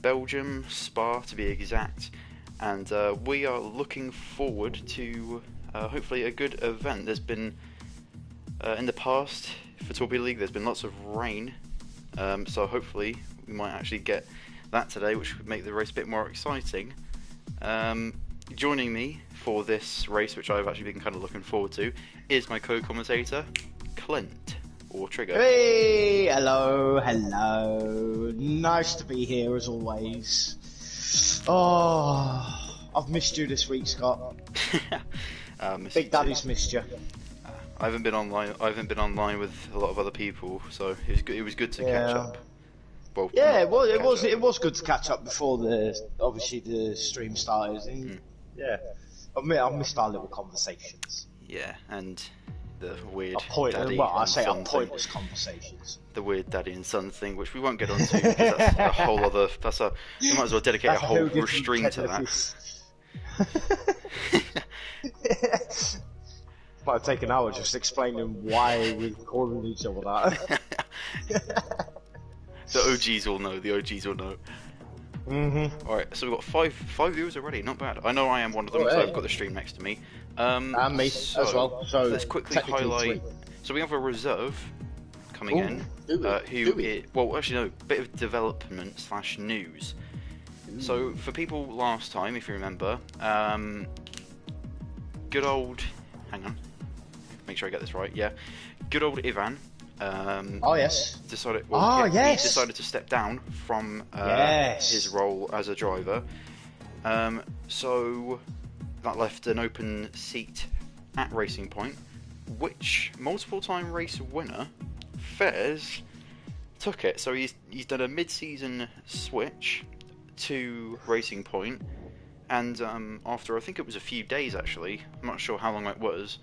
Belgium, Spa to be exact, and we are looking forward to hopefully a good event. There's been in the past for Torpedo League, there's been lots of rain, so hopefully we might actually get that today, which would make the race a bit more exciting. Joining me for this race, which I've actually been kind of looking forward to, is my co-commentator, Clint, or Trigger. Hey, hello. Nice to be here as always. Oh, I've missed you this week, Scott. Big Daddy's missed you. I haven't been online with a lot of other people, so it was good to catch up. Well, yeah, it was good to catch up before the stream started. And yeah, I missed our little conversations. Yeah, and the weird pointless conversations. The weird daddy and son thing, which we won't get onto because that's a whole other. We might as well dedicate a whole stream to that. Might take an hour just explaining why we're calling each other that. The OGs will know. Alright, so we've got five viewers already, not bad. I know I am one of them because I've got the stream next to me. And me as well. So let's quickly highlight. So we have a reserve coming in. Well, actually no, bit of development / news. So for people last time, if you remember, good old. Hang on. Make sure I get this right. Yeah, good old Ivan. Decided to step down from his role as a driver. So that left an open seat at Racing Point, which multiple-time race winner Fairs took it. So he's done a mid-season switch to Racing Point, and after I think it was a few days actually, I'm not sure how long it was.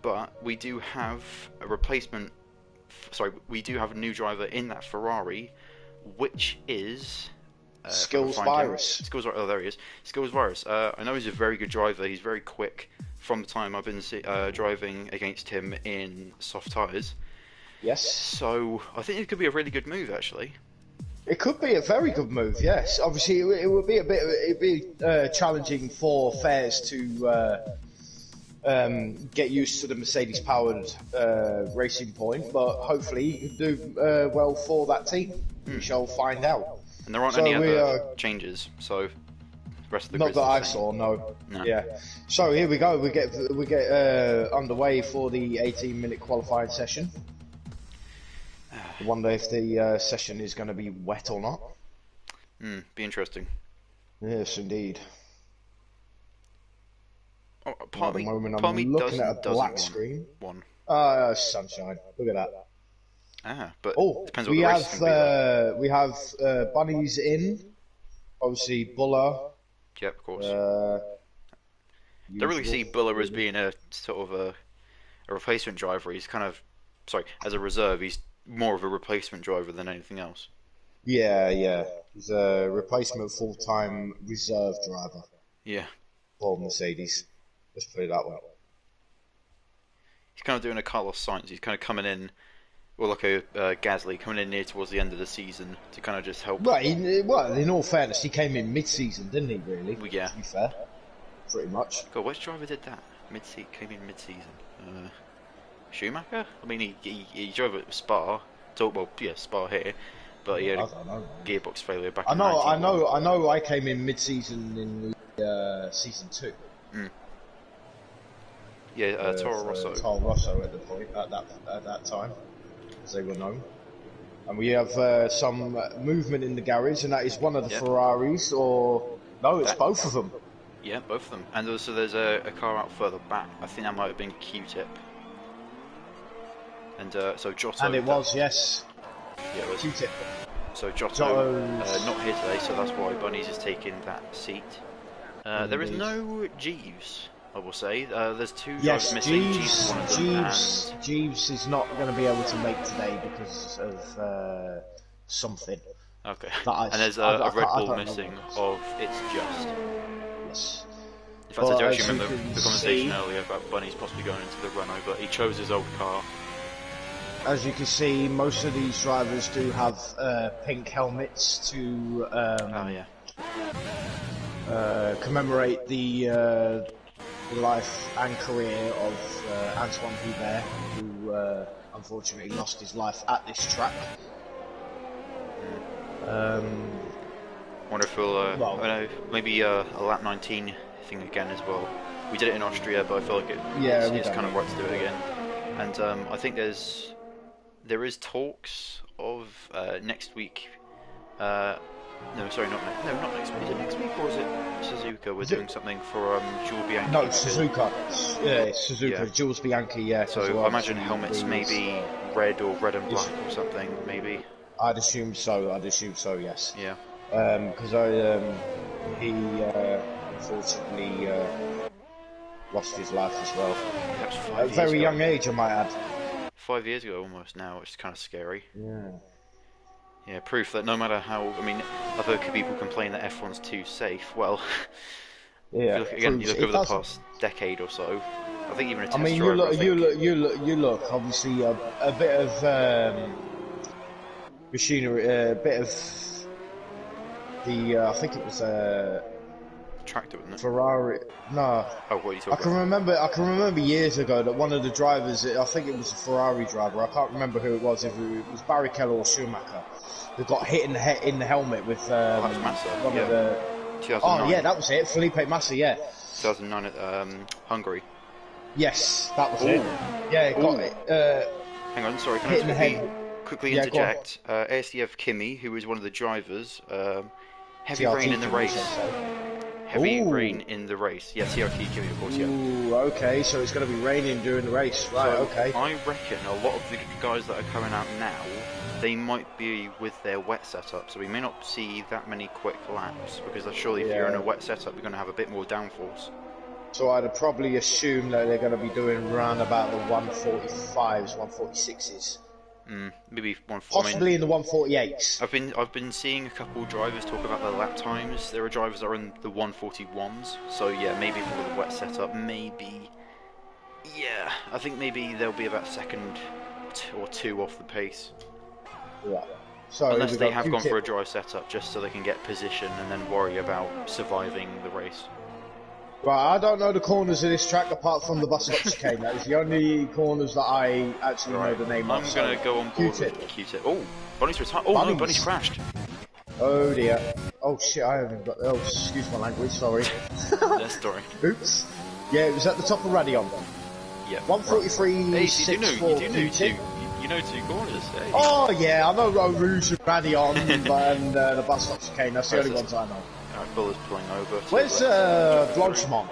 But we do have a replacement. Sorry, we do have a new driver in that Ferrari, which is Skills Virus. Oh, there he is. Skills Virus. I know he's a very good driver. He's very quick. From the time I've been driving against him in soft tyres. Yes. So I think it could be a really good move, actually. It could be a very good move. Yes. Obviously, it would be it'd be challenging for Fairs to. Get used to the Mercedes-powered Racing Point, but hopefully he can do well for that team. We shall find out. And there aren't any other changes, so the rest of the not that I saw. No. Yeah. So here we go. We get underway for the 18-minute qualifying session. I wonder if the session is going to be wet or not. Be interesting. Yes, indeed. Oh, at the moment, I'm looking at a black screen. Sunshine. Look at that. But depends what the race is going to be. We have Bunnies in. Obviously, Buller. Yep, of course. Don't really see Buller as being a sort of a replacement driver. He's kind of, as a reserve, he's more of a replacement driver than anything else. Yeah. He's a replacement full-time reserve driver. Yeah. For Mercedes. Let's put it that way. He's kind of doing a Carlos Sainz. He's kind of coming in, or like a Gasly, coming in near towards the end of the season to kind of just help. Right. In all fairness, he came in mid-season, didn't he? Really? Well, yeah. To be fair, pretty much. God, which driver did that? Came in mid-season. Schumacher? I mean, he drove at Spa. Spa here, but he had a gearbox failure back. I know. I came in mid-season in the season 2. Yeah, Toro Rosso. Toro Rosso at that time, as they were known. And we have some movement in the garage, and that is one of the Ferraris, it's both of them. Yeah, both of them. And also there's a car out further back. I think that might have been Q-Tip. And so Giotto. And it was, yes. Yeah, it was. Q-Tip. So Giotto not here today, so that's why Bunnies is taking that seat. There is no Jeeves. I will say there's two drivers missing. Jeeves is not going to be able to make today because of something. Okay. And there's a Red Bull missing of It's Just. Yes. In fact, I do actually remember the conversation earlier about Bunnies possibly going into the Renault, but he chose his old car. as you can see, most of these drivers do have pink helmets to Oh yeah. commemorate the life and career of Antoine Hubert, who unfortunately lost his life at this track. Wonder if we'll, Well, I don't know, maybe a lap 19 thing again as well. We did it in Austria, but I feel like it's kind of right to do it again. And I think there is talks of next week. No, sorry, not next week. Is it next week or is it Suzuka? We're doing something for Jules Bianchi. No, Suzuka. Yeah, Suzuka. Yeah. Jules Bianchi. Yeah. So I imagine helmets maybe red or red and black or something. Maybe. I'd assume so. Yes. Yeah. Because he unfortunately lost his life as well. At a very young age, I might add. 5 years ago almost now, which is kind of scary. Yeah. Yeah, proof that no matter how, I mean, other people complain that F1's too safe. Well, yeah. you look over the past decade or so. I think even a test driver. You look. Obviously, a bit of machinery, a bit of the. I think it was tractor, wasn't it? Ferrari. No. Oh, what are you talking about? I can remember years ago that one of the drivers, I think it was a Ferrari driver. I can't remember who it was. If it was Barrichello or Schumacher, who got hit in the helmet with Massa. One of the. 2009. Oh yeah, that was it. Felipe Massa. Yeah. 2009 at Hungary. Yes, that was it. Yeah, it got it. Hang on, sorry. Can I quickly interject? ASDF Kimi, who was one of the drivers, heavy rain in the race. Heavy rain in the race. Yeah, CRT Kimi, of course, yeah. Ooh, okay, so it's going to be raining during the race. Right, so okay. I reckon a lot of the guys that are coming out now, they might be with their wet setup, so we may not see that many quick laps, because surely if you're in a wet setup, you're going to have a bit more downforce. So I'd probably assume that they're going to be doing round about the 145s, 146s. Maybe 140. Possibly in the 148s. I've been seeing a couple of drivers talk about their lap times. There are drivers that are in the 141s. So yeah, maybe for the wet setup, maybe. Yeah, I think maybe they'll be about a second or two off the pace. Yeah. So unless they have gone for a dry setup, just so they can get position and then worry about surviving the race. Right, I don't know the corners of this track apart from the bus stop chicane. That is the only corners that I actually know the name of. I'm going to go on board with Q-tip. Oh, Bunny's retired. Oh no, Bunny's crashed. Oh dear. Oh shit, I haven't got... Oh, excuse my language, sorry. That's story. Oops. Yeah, it was at the top of Radion. Yeah. 143, hey, 64 you know two corners. Hey. Oh yeah, I know Rouge and Radion and the bus stop chicane. That's the only ones I know. Alright, Bull is pulling over. Where's Blanchimont?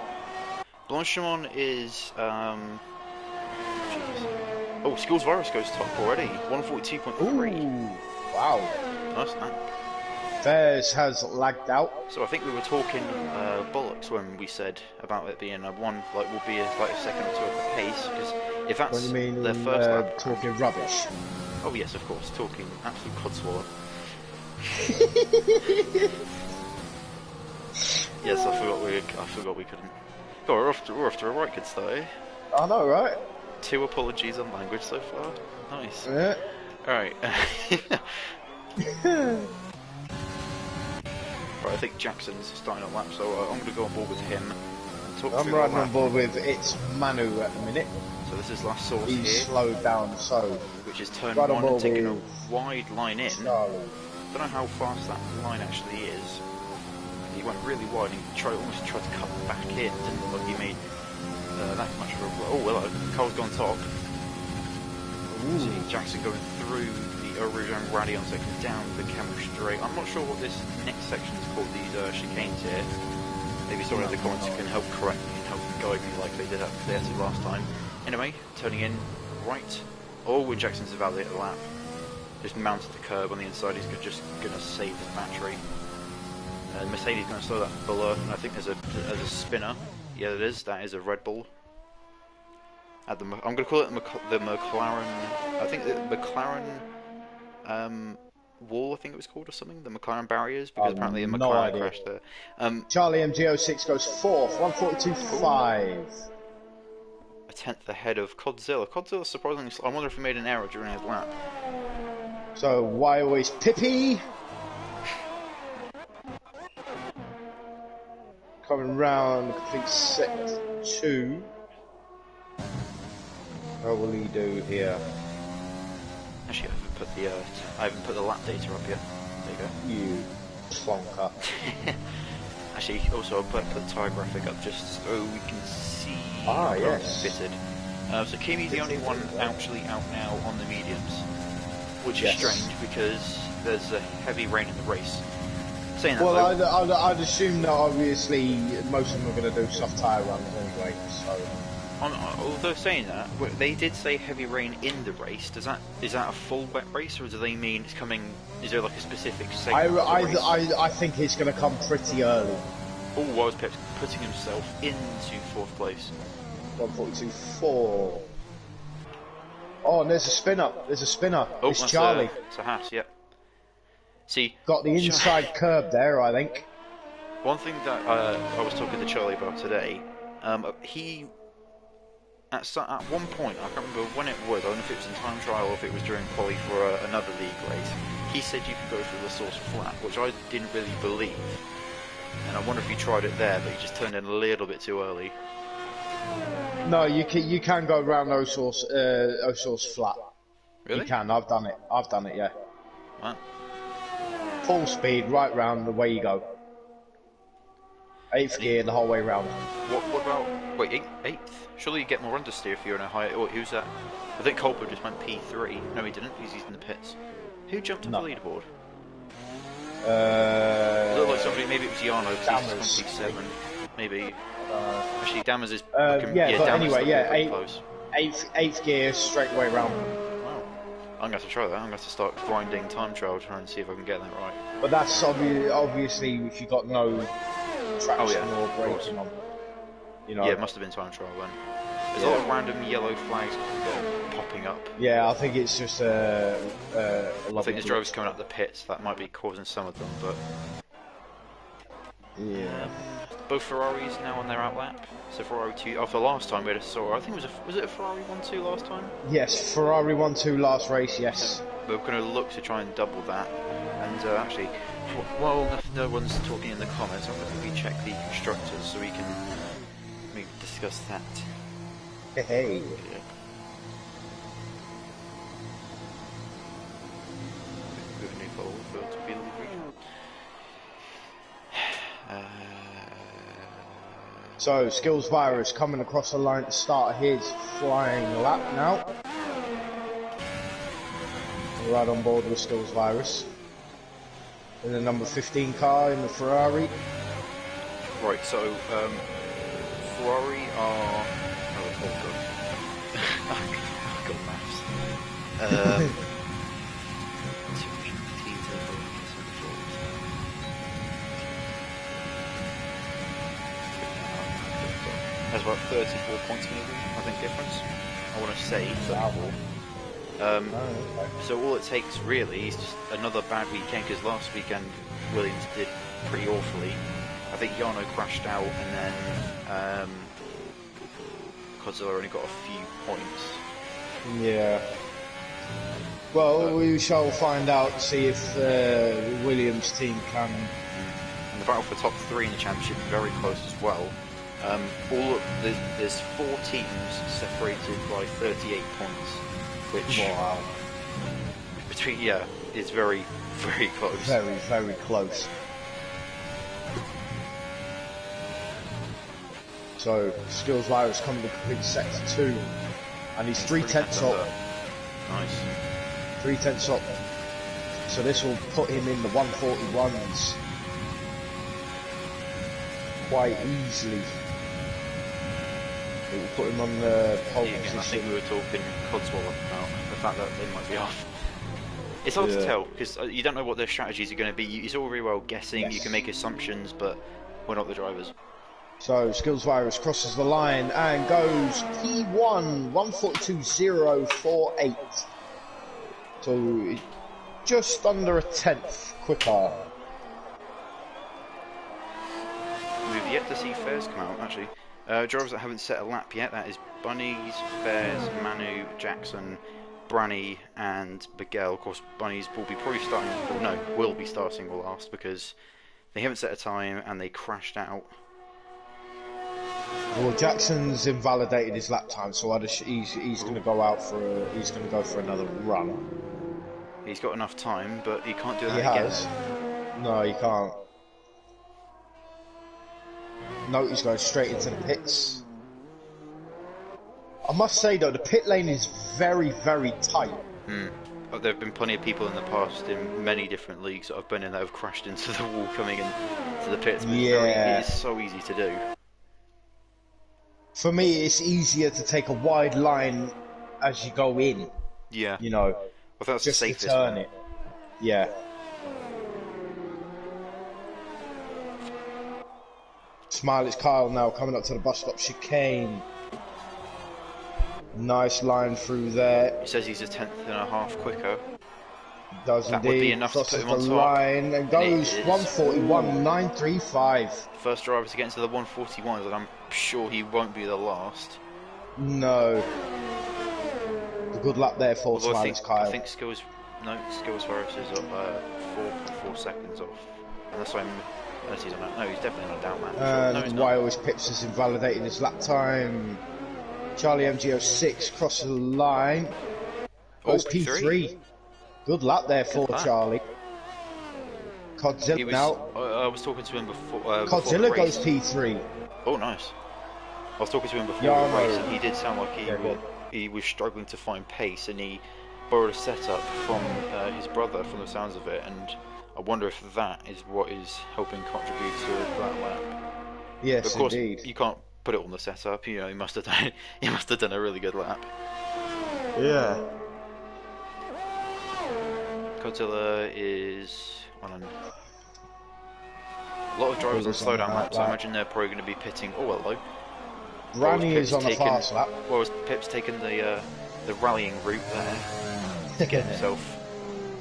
Blanchimont is oh, Skills Virus goes top already. 142.3. Ooh, wow. Nice that. Theirs has lagged out. So I think we were talking bollocks when we said about it being a one, like will be a second or two of the pace, because if that's what do you mean, their first lap, talking rubbish. Oh yes, of course, talking absolute codswallop. Yes, I forgot we couldn't. Oh, we're off to a right good start, eh? I know, right? 2 apologies on language so far. Nice. Yeah. Alright. Right, I think Jackson's starting a lap, so I'm going to go on board with him. I'm riding on board with it's Manu at the minute. So this is last source He's here. slowed down, so... Which is turn 1 and taking a wide line in. No. Don't know how fast that line actually is. He went really wide and he almost tried to cut back in. Didn't look like he made that much of a... Oh, hello. Cole's gone top. See Jackson going through the Rouge and Radion section down the Camel Straight. I'm not sure what this next section is called, these chicanes here. Maybe someone in the comments can help correct me and help guide me like they did last time. Anyway, turning in right. Oh, and Jackson's about to hit the lap. Just mounted the curb on the inside. He's just going to save his battery. Mercedes going to slow that below, and I think there's a spinner. Yeah, it is. That is a Red Bull. I'm going to call it the McLaren. I think the McLaren wall. I think it was called or something. The McLaren barriers, because apparently a McLaren crashed there. Charlie MGO6 goes 4th, 142.5. a tenth ahead of Codzilla. Codzilla surprisingly, I wonder if he made an error during his lap. So why always Pippi? Coming round, complete set 2. How will he do here? Actually, I haven't put the lap data up yet. There you You plonker. go. Actually, also I'll put the tyre graphic up just so we can see Ah, how yes. it's fitted. So Kimi's the only one actually out now on the mediums, which is Yes. strange because there's a heavy rain in the race. Saying that, Well, though, I'd assume that obviously most of them are going to do soft tyre runs anyway, so... although saying that, they did say heavy rain in the race. Is that a full wet race, or do they mean it's coming? Is there like a specific segment of the race? I think it's going to come pretty early. Oh, was Pep putting himself into 4th place. 142.4. Oh, and there's a spinner. There's a spinner. Oh, it's that's Charlie. It's a Haas, yep. See, Got the inside curb there, I think. one thing that I was talking to Charlie about today, he at one point, I can't remember when it was, I don't know if it was in time trial or if it was during quali for another league race, he said you could go through the source flat, which I didn't really believe. And I wonder if he tried it there, but he just turned in a little bit too early. No, you can go around O'Source flat. Really? You can. I've done it. Yeah. Right. Full speed, right round, the way you go. 8th gear the whole way round. What about... Wait, 8th? Surely you get more understeer if you're in a higher... Oh, who's that? I think Colpo just went P3. No, he didn't. He's in the pits. Who jumped on the leaderboard? It looked like somebody... Maybe it was Jarno, because he's P7. Maybe... Actually, Dammers is... yeah, but Dammers anyway, yeah, pretty close. 8th gear, straight away round. Wow. I'm going to have to try that. I'm going to have to start grinding time trial, trying to see if I can get that right. But that's obviously if you got no traction or braking on. You know. Yeah, it must have been time trial then. There's a lot of random yellow flags popping up. Yeah, I think it's just a I think there's drivers coming up the pits that might be causing some of them, but... Yeah. Both Ferraris now on their outlap. So Ferrari 2... Oh, for last time we had I think was it a Ferrari 1-2 last time? Yes, Ferrari 1-2 last race, yes. So we're going to look to try and double that. And actually, while no one's talking in the comments, I'm going to quickly check the constructors so we can discuss that. Hey. Yeah. Moving forward for Torpedo region. So, Skills Virus coming across the line to start his flying lap now. Right on board with Skills Virus. In the number 15 car in the Ferrari. Right, so Ferrari are... Oh, I've got maths. Has about 34 points maybe, I think, difference. I want to say 34. So all it takes really is just another bad weekend, because last weekend Williams did pretty awfully. I think Jarno crashed out, and then Godzilla only got a few points. Yeah. Well, we shall find out, see if the Williams team can... And the battle for top 3 in the championship is very close as well. There's 4 teams separated by 38 points, which Wow. it's very, very close. Very, very close. So, Skills Virus coming to complete sector 2, and he's 3/10 up. Nice. 3/10 up. So this will put him in the 141s quite easily. It will put him on the pole Yeah, position. I think we were talking Codswallop about the fact that they might be off. It's hard to tell, because you don't know what their strategies are going to be. It's all very well guessing, you can make assumptions, but we're not the drivers. So Skills Virus crosses the line and goes P1 142.048. So just under a tenth quicker. We've yet to see Fairs come out, actually. Drivers that haven't set a lap yet, that is Bunnies, Fairs, Manu, Jackson, Branny and Miguel. Of course, Bunnies will be probably starting, or no, will be starting last because they haven't set a time and they crashed out. Well, Jackson's invalidated his lap time, so he's going to go out for he's going to go for another run. He's got enough time, but he can't do that He again. has. No, he can't. No, he's going straight into the pits. I must say though, the pit lane is very, very tight. But there have been plenty of people in the past in many different leagues that I've been in that have crashed into the wall coming into the pits. But Yeah. it is so easy to do. For me, it's easier to take a wide line as you go in. Yeah. You know, Well, that's just the to safest turn one. it. Yeah. Smiley's Kyle now coming up to the bus stop chicane. Nice line through there. He says he's a tenth and a half quicker. Does That indeed. would be enough to put Crosses him on the top. line and goes It is. 141.935. First driver to get into the 141s, and I'm sure he won't be the last. No. A good lap there for Although Smiley's Kyle. I think Skills Ferris is up 4.4 seconds off. Unless he's on a, no, he's definitely on a down man. No, he's And not. Wales Pips has invalidated his lap time. Charlie MGO6 crosses the line. Goes P3. Good lap there for lap. Charlie. Godzilla now. I was talking to him before. Before the Godzilla race. goes P3. Oh, nice. I was talking to him before Yeah, the I race, know. and he did sound like he was struggling to find pace, and he borrowed a setup from his brother, from the sounds of it, and I wonder if that is what is helping contribute to that lap. Yes, Of course, indeed. you can't put it on the setup. You know, he must have done. He must have done a really good lap. Yeah. Godzilla is on a lot of drivers on slow down laps. I imagine they're probably going to be pitting. Oh, hello. Granny is on a fast lap. Well, Pip's taken the rallying route there to get himself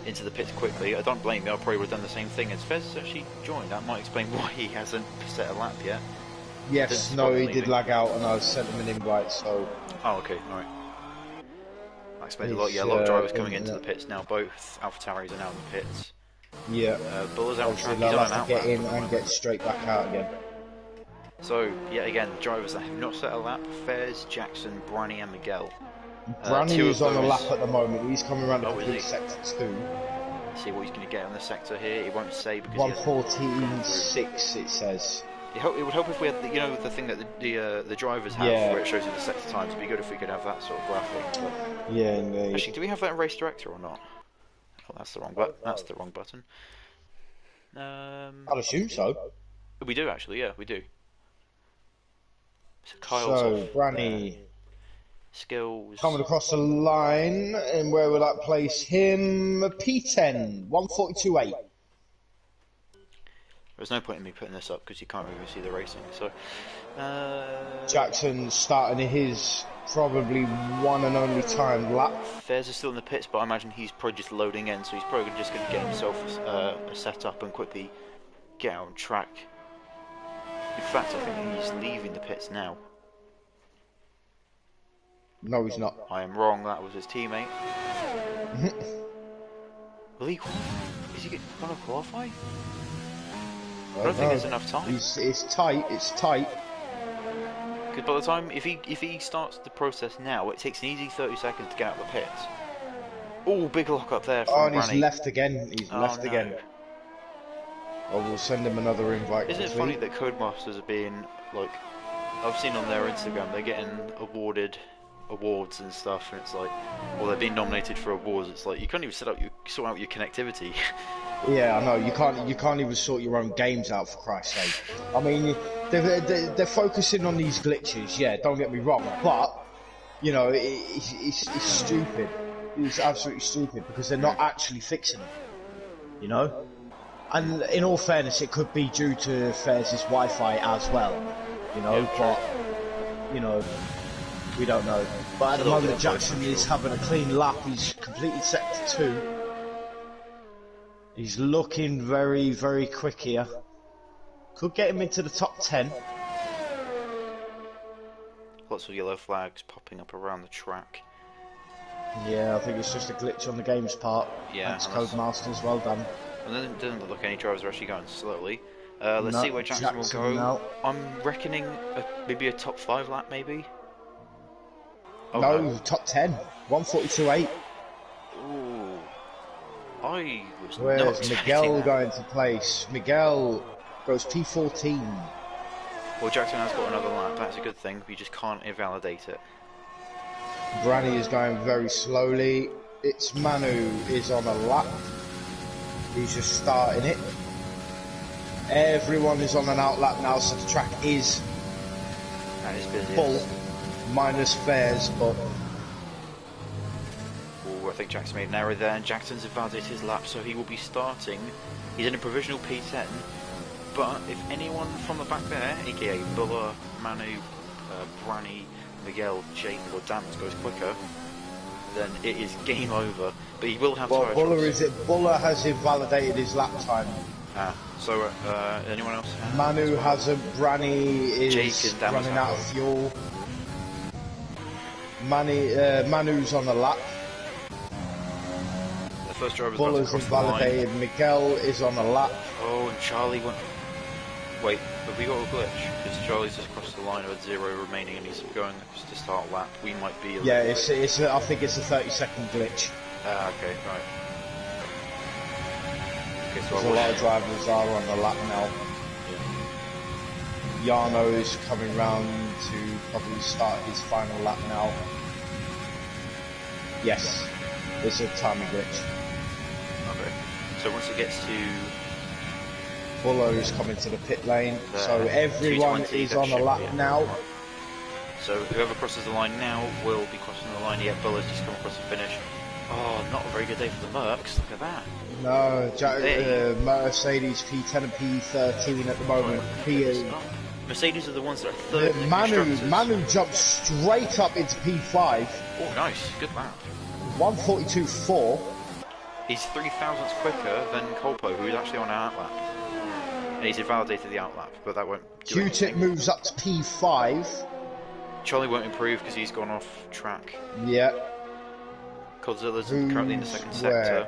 into the pits quickly. I don't blame you. I probably would have done the same thing. As Fez actually joined, that might explain why he hasn't set a lap yet. Yes, no, he did lag out, and I sent him an invite. So. Oh, okay, all right. That explains a lot. Yeah, a lot of drivers coming into the pits now. Both AlphaTauris are now in the pits. Yeah. Buller's out on Obviously, track. they'll He's on an have to get outlap in at the and moment. get straight back out again. So, yet again, drivers that have not set a lap: Fairs, Jackson, Branny, and Miguel. Branny two is of on a those- lap at the moment. He's coming around the Oh, is complete he? sector 2. See what he's going to get on the sector here. He won't say because he hasn't gone through. 114.6 it says. It would help if we had, the thing that the drivers have, Yeah. where it shows you the sector times. It'd be good if we could have that sort of graphic. But Yeah, indeed. actually, do we have that in Race Director or not? Oh, that's the wrong button. That's the wrong button. I'd assume so. We do actually. Yeah, we do. So Kyle's So, off Branny there. Skills. coming across the line, and where will that place him? P10, 142.8. There's no point in me putting this up because you can't really see the racing. So, Jackson starting his probably one and only time lap. Fairs is still in the pits, but I imagine he's probably just loading in, so he's probably just going to get himself a setup and quickly get out on track. In fact, I think he's leaving the pits now. No, he's not. I am wrong. That was his teammate. Will he? Is he going to qualify? I don't think there's enough time. It's tight. It's tight. Because by the time, if he starts the process now, it takes an easy 30 seconds to get out of the pits. Oh, big lock up there from Oh, and he's Branny. left again. He's left no. again. I will send him another invite. Isn't it quickly. funny that Codemasters are being, like, I've seen on their Instagram, they're getting awarded awards and stuff, and it's like, well, they're being nominated for awards. It's like you can't even sort out your connectivity. Yeah, I know. You can't even sort your own games out, for Christ's sake. I mean, they're focusing on these glitches. Yeah, don't get me wrong, but you know, it's stupid. It's absolutely stupid because they're not actually fixing it. You know, and in all fairness, it could be due to Fairs' Wi-Fi as well. You know, Yeah, but you know, we don't know. But at the moment, Jackson is having a clean lap. He's completed sector 2. He's looking very, very quick here. Could get him into the top 10. lots of yellow flags popping up around the track. Yeah, I think it's just a glitch on the game's part. Yeah, Thanks, Codemasters, well done. And then it doesn't look like any drivers are actually going slowly. Let's see where Jackson will go. Now. I'm reckoning maybe a top 5 lap, maybe? Oh, no, top 10. 142.8. Ooh. I was Where's not expecting Miguel that. going to place? Miguel goes P14. Well, Jackson has got another lap, that's a good thing, but you just can't invalidate it. Branny is going very slowly. It's Manu is on a lap. He's just starting it. Everyone is on an out lap now, so the track is Busy. full, minus fares, but... Ooh, I think Jackson made an error there, and Jackson's invalidated his lap, so he will be starting. He's in a provisional P10, but if anyone from the back there, aka Buller, Manu, Branny, Miguel, Jake or Dams goes quicker, then it is game over. But he will have tyre Buller has invalidated his lap time. So anyone else? Manu hasn't. Branny is running out of fuel. Manu's on a lap. The first driver's Buller's invalidated. Miguel is on a lap. Oh, and Charlie went. Wait, have we got a glitch? Because Charlie's just crossed the line with 0 remaining and he's going to start lap. We might be. Yeah, I think it's a 30-second glitch. Okay, right. Okay, so a lot of drivers are on the lap now. Jarno is coming round to probably start his final lap now. Yes, it's a timing glitch. Okay, so once it gets to... Buller is coming to the pit lane, so everyone is on a lap now. So whoever crosses the line now will be crossing the line. Yeah, Buller's just come across the finish. Oh, not a very good day for the Mercs, look at that. No, Mercedes P10 and P13 at the moment. Mercedes are the ones that are third. Manu jumped straight up into P5. Oh, nice, good lap. 142.4. He's 3 thousandths quicker than Colpo, who is actually on an outlap. And he's invalidated the outlap, but that won't do Q-Tip moves up to P5. Charlie won't improve because he's gone off track. Yeah. Godzilla's currently in the second sector.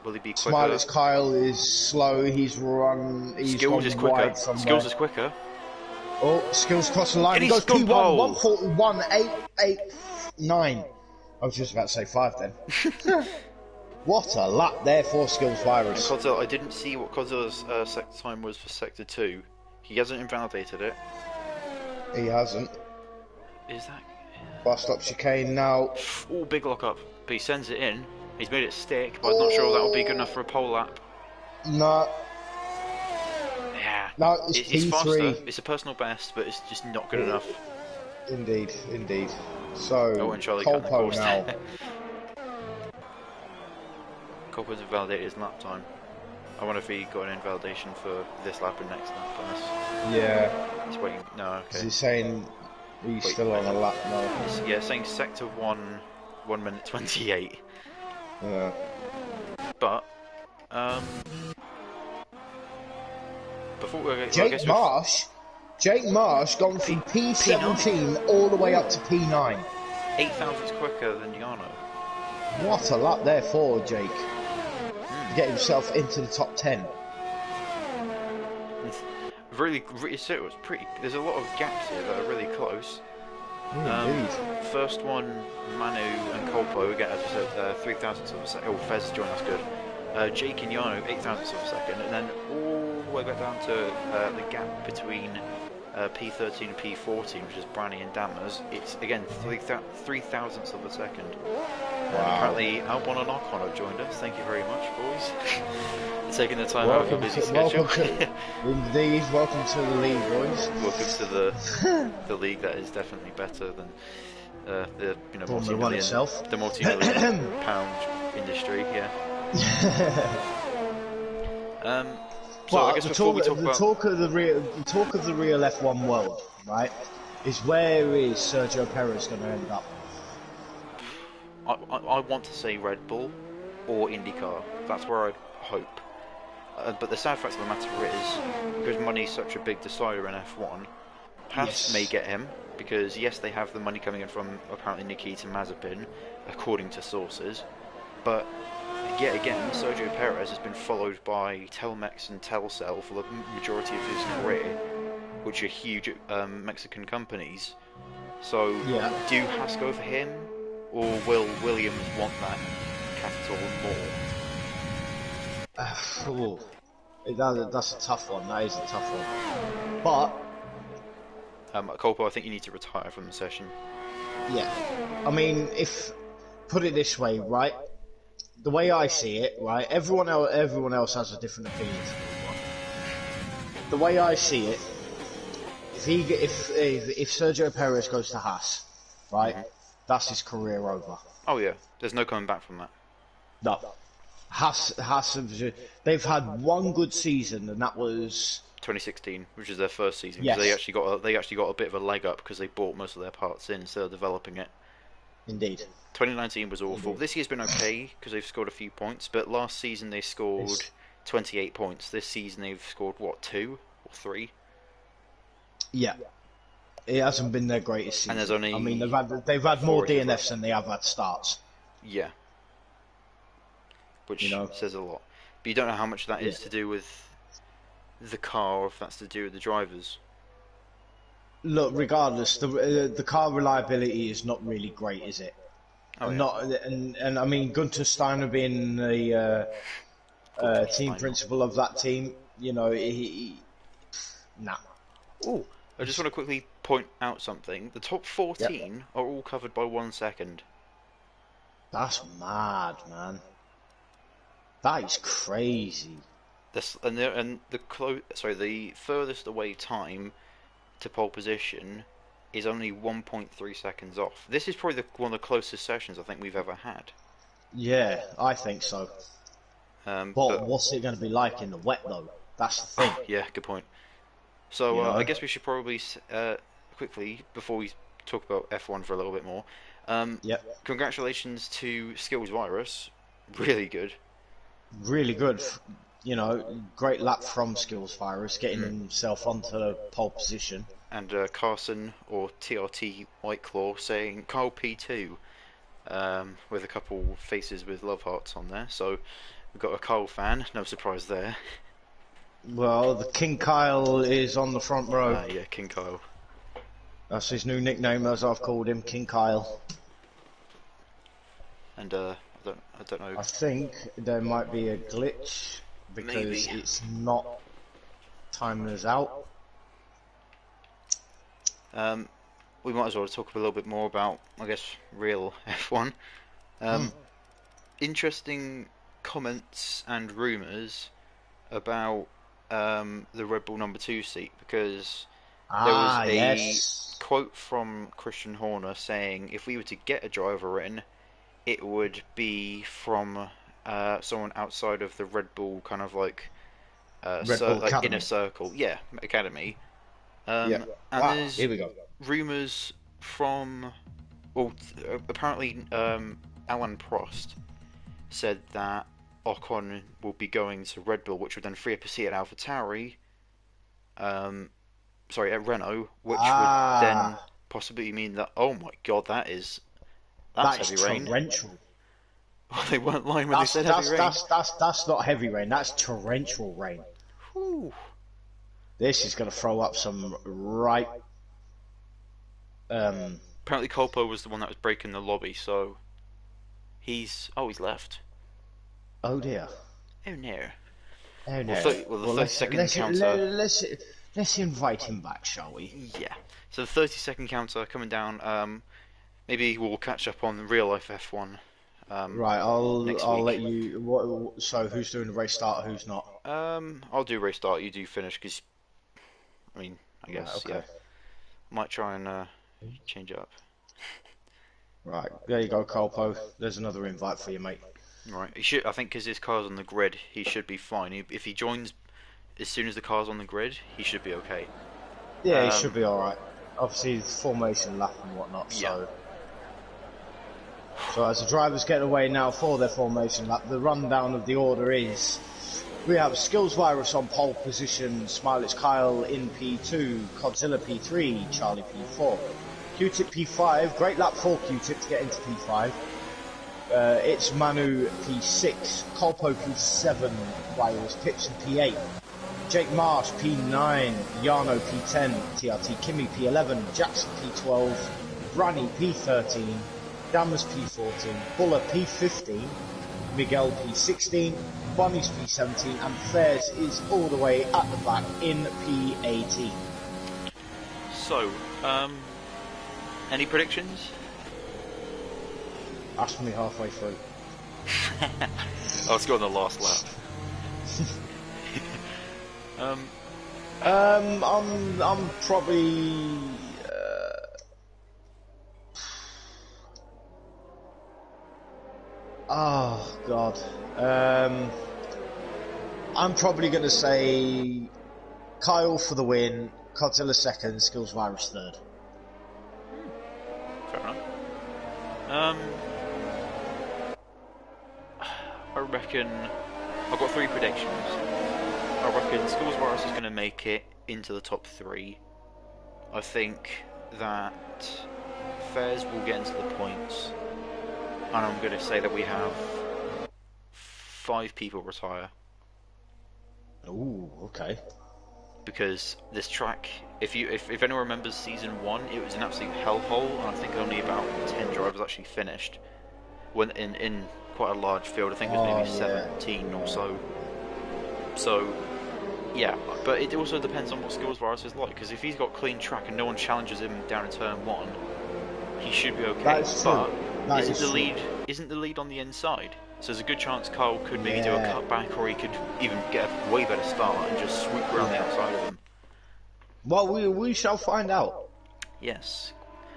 Will he be quicker? Smiler's Kyle is slow. He's run. Skills is quicker. Skills is quicker. Oh, Skills cross the line. He goes P1, 141.889. I was just about to say 5 then. What a lap there for Skills Virus. Godzilla, I didn't see what Godzilla's sector time was for sector 2. He hasn't invalidated it. He hasn't. Is that... Bus stop chicane now. Oh, big lock up. But he sends it in. He's made it stick, but I'm not sure that will be good enough for a pole lap. No. Yeah. No, it's P3. Faster. It's a personal best, but it's just not good enough. Indeed, indeed. So, Colpo now. Colpo's invalidated his lap time. I wonder if he got an invalidation for this lap and next lap. Yeah. He's waiting. No, okay. He's saying he's still on a lap now. Yeah, saying sector 1, 1 minute 28. Yeah. But, before we Jake Marsh gone from P17 all the way up to P9. 8 thousandths quicker than Jarno. What a lap there for Jake. To get himself into the top 10. Really, so it was pretty. There's a lot of gaps here that are really close. Indeed. First one, Manu and Colpo, again, as I said, 3 thousandths of a second. Oh, Fez joined us good. Jake and Jarno, 8 thousandths of a second, and then all the way back down to the gap between P13 and P14, which is Branny and Dammers. It's again 3 thousandths of a second. Wow. Apparently, Albon and Ocon have joined us. Thank you very much, boys. Taking the time out of your busy schedule. Indeed, welcome to the league, boys. Welcome to the league that is definitely better than the multi-million pound industry. Yeah. So I guess before we talk about the talk of the real F1 world, right, is where is Sergio Perez going to end up? I want to say Red Bull or IndyCar. That's where I hope. But the sad fact of the matter is, because money is such a big decider in F1, Haas may get him, because yes, they have the money coming in from apparently Nikita Mazepin, according to sources, but yet again, Sergio Perez has been followed by Telmex and Telcel for the majority of his career, which are huge Mexican companies. So, do Haas go for him, or will Williams want that capital more? That's a tough one. That is a tough one. But Colpo, I think you need to retire from the session. Yeah, I mean, put it this way, right? The way I see it, right? Everyone else has a different opinion. The way I see it, if Sergio Perez goes to Haas, right, that's his career over. Oh yeah, there's no coming back from that. No, Haas, they've had one good season, and that was 2016, which is their first season. Yes. They actually got a bit of a leg up because they bought most of their parts in instead of developing it. Indeed. 2019 was awful. Indeed. This year's been okay because they've scored a few points, but last season they scored 28 points. This season they've scored 2 or 3? Yeah. It hasn't been their greatest season. And there's only they've had more DNFs than they have had starts. Yeah. Which says a lot. But you don't know how much that is to do with the car, or if that's to do with the drivers. Look, regardless, the car reliability is not really great, is it? Oh, yeah. And I mean, Gunter Steiner being the team principal of that team, nah. Oh, I just want to quickly point out something. The top 14 are all covered by 1 second. That's mad, man. That is crazy. The furthest away time to pole position is only 1.3 seconds off. This is probably one of the closest sessions I think we've ever had. Yeah, I think so. But what's it going to be like in the wet, though? That's the thing. Yeah, good point. So I guess we should probably quickly, before we talk about F1 for a little bit more, congratulations to Skills Virus. Really good. Really good. Great lap from Skills Virus, getting himself onto the pole position. And Carson, or TRT Whiteclaw, saying Kyle P2, with a couple faces with love hearts on there. So we've got a Kyle fan, no surprise there. Well, the King Kyle is on the front row. Yeah, King Kyle. That's his new nickname, as I've called him, King Kyle. And I don't know. I think there might be a glitch because it's not timing us out. We might as well talk a little bit more about, I guess, real F1. Interesting comments and rumours about the Red Bull number 2 seat, because there was a quote from Christian Horner saying if we were to get a driver in, it would be from someone outside of the Red Bull kind of like inner circle, academy. And there's here we go. Rumours from, apparently Alan Prost said that Ocon will be going to Red Bull, which would then free up a seat at AlphaTauri, at Renault, which would then possibly mean that, oh my god, that's heavy rain. Torrential. Well, they weren't lying when they said heavy rain. That's not heavy rain, that's torrential rain. Whew. This is going to throw up some right... Apparently Colpo was the one that was breaking the lobby, so he's left. Oh dear. Oh no. Oh no. The 30-second counter. Let's invite him back, shall we? Yeah. So the 30-second counter coming down. Maybe we'll catch up on real life F1. Right. I'll let you. So who's doing the race start? Who's not? I'll do race start. You do finish, because I guess okay. Might try and change it up. Right. There you go, Colpo. There's another invite for you, mate. Right. He should. I think because his car's on the grid, he should be fine. If he joins as soon as the car's on the grid, he should be okay. Yeah, he should be all right. Obviously, it's formation lap and whatnot. Yeah. So as the drivers get away now for their formation lap, the rundown of the order is We have Skills Virus on pole position, Smiley's Kyle in P2, Godzilla P3, Charlie P4, Q-Tip P5, great lap for Q-Tip to get into P5. It's Manu P6, Colpo P7, Wales Pitch P8, Jake Marsh P9, Yarno P10, TRT Kimmy P11, Jackson P12, Branny P13, Dammers P14, Buller P15, Miguel P16, Bonnie's P17, and Fairs is all the way at the back in P18. So, any predictions? Ask me halfway through. Let's go on the last lap. I'm probably. Oh God. I'm probably going to say Kyle for the win, Godzilla second, Skills Virus third. Fair enough. I reckon I've got 3 predictions. I reckon Skills Virus is going to make it into the top 3. I think that Fairs will get into the points, and I'm going to say that we have 5 people retire. Ooh, okay. Because this track, if anyone remembers season 1, it was an absolute hellhole, and I think only about 10 drivers actually finished. When in quite a large field, I think it was maybe 17 or so. So, yeah, but it also depends on what Skills Virus is like. Because if he's got clean track and no one challenges him down in turn 1, he should be okay. That's true. But isn't the lead on the inside? So there's a good chance Kyle could maybe do a cutback, or he could even get a way better start and just swoop around the outside of him. Well, we shall find out. Yes.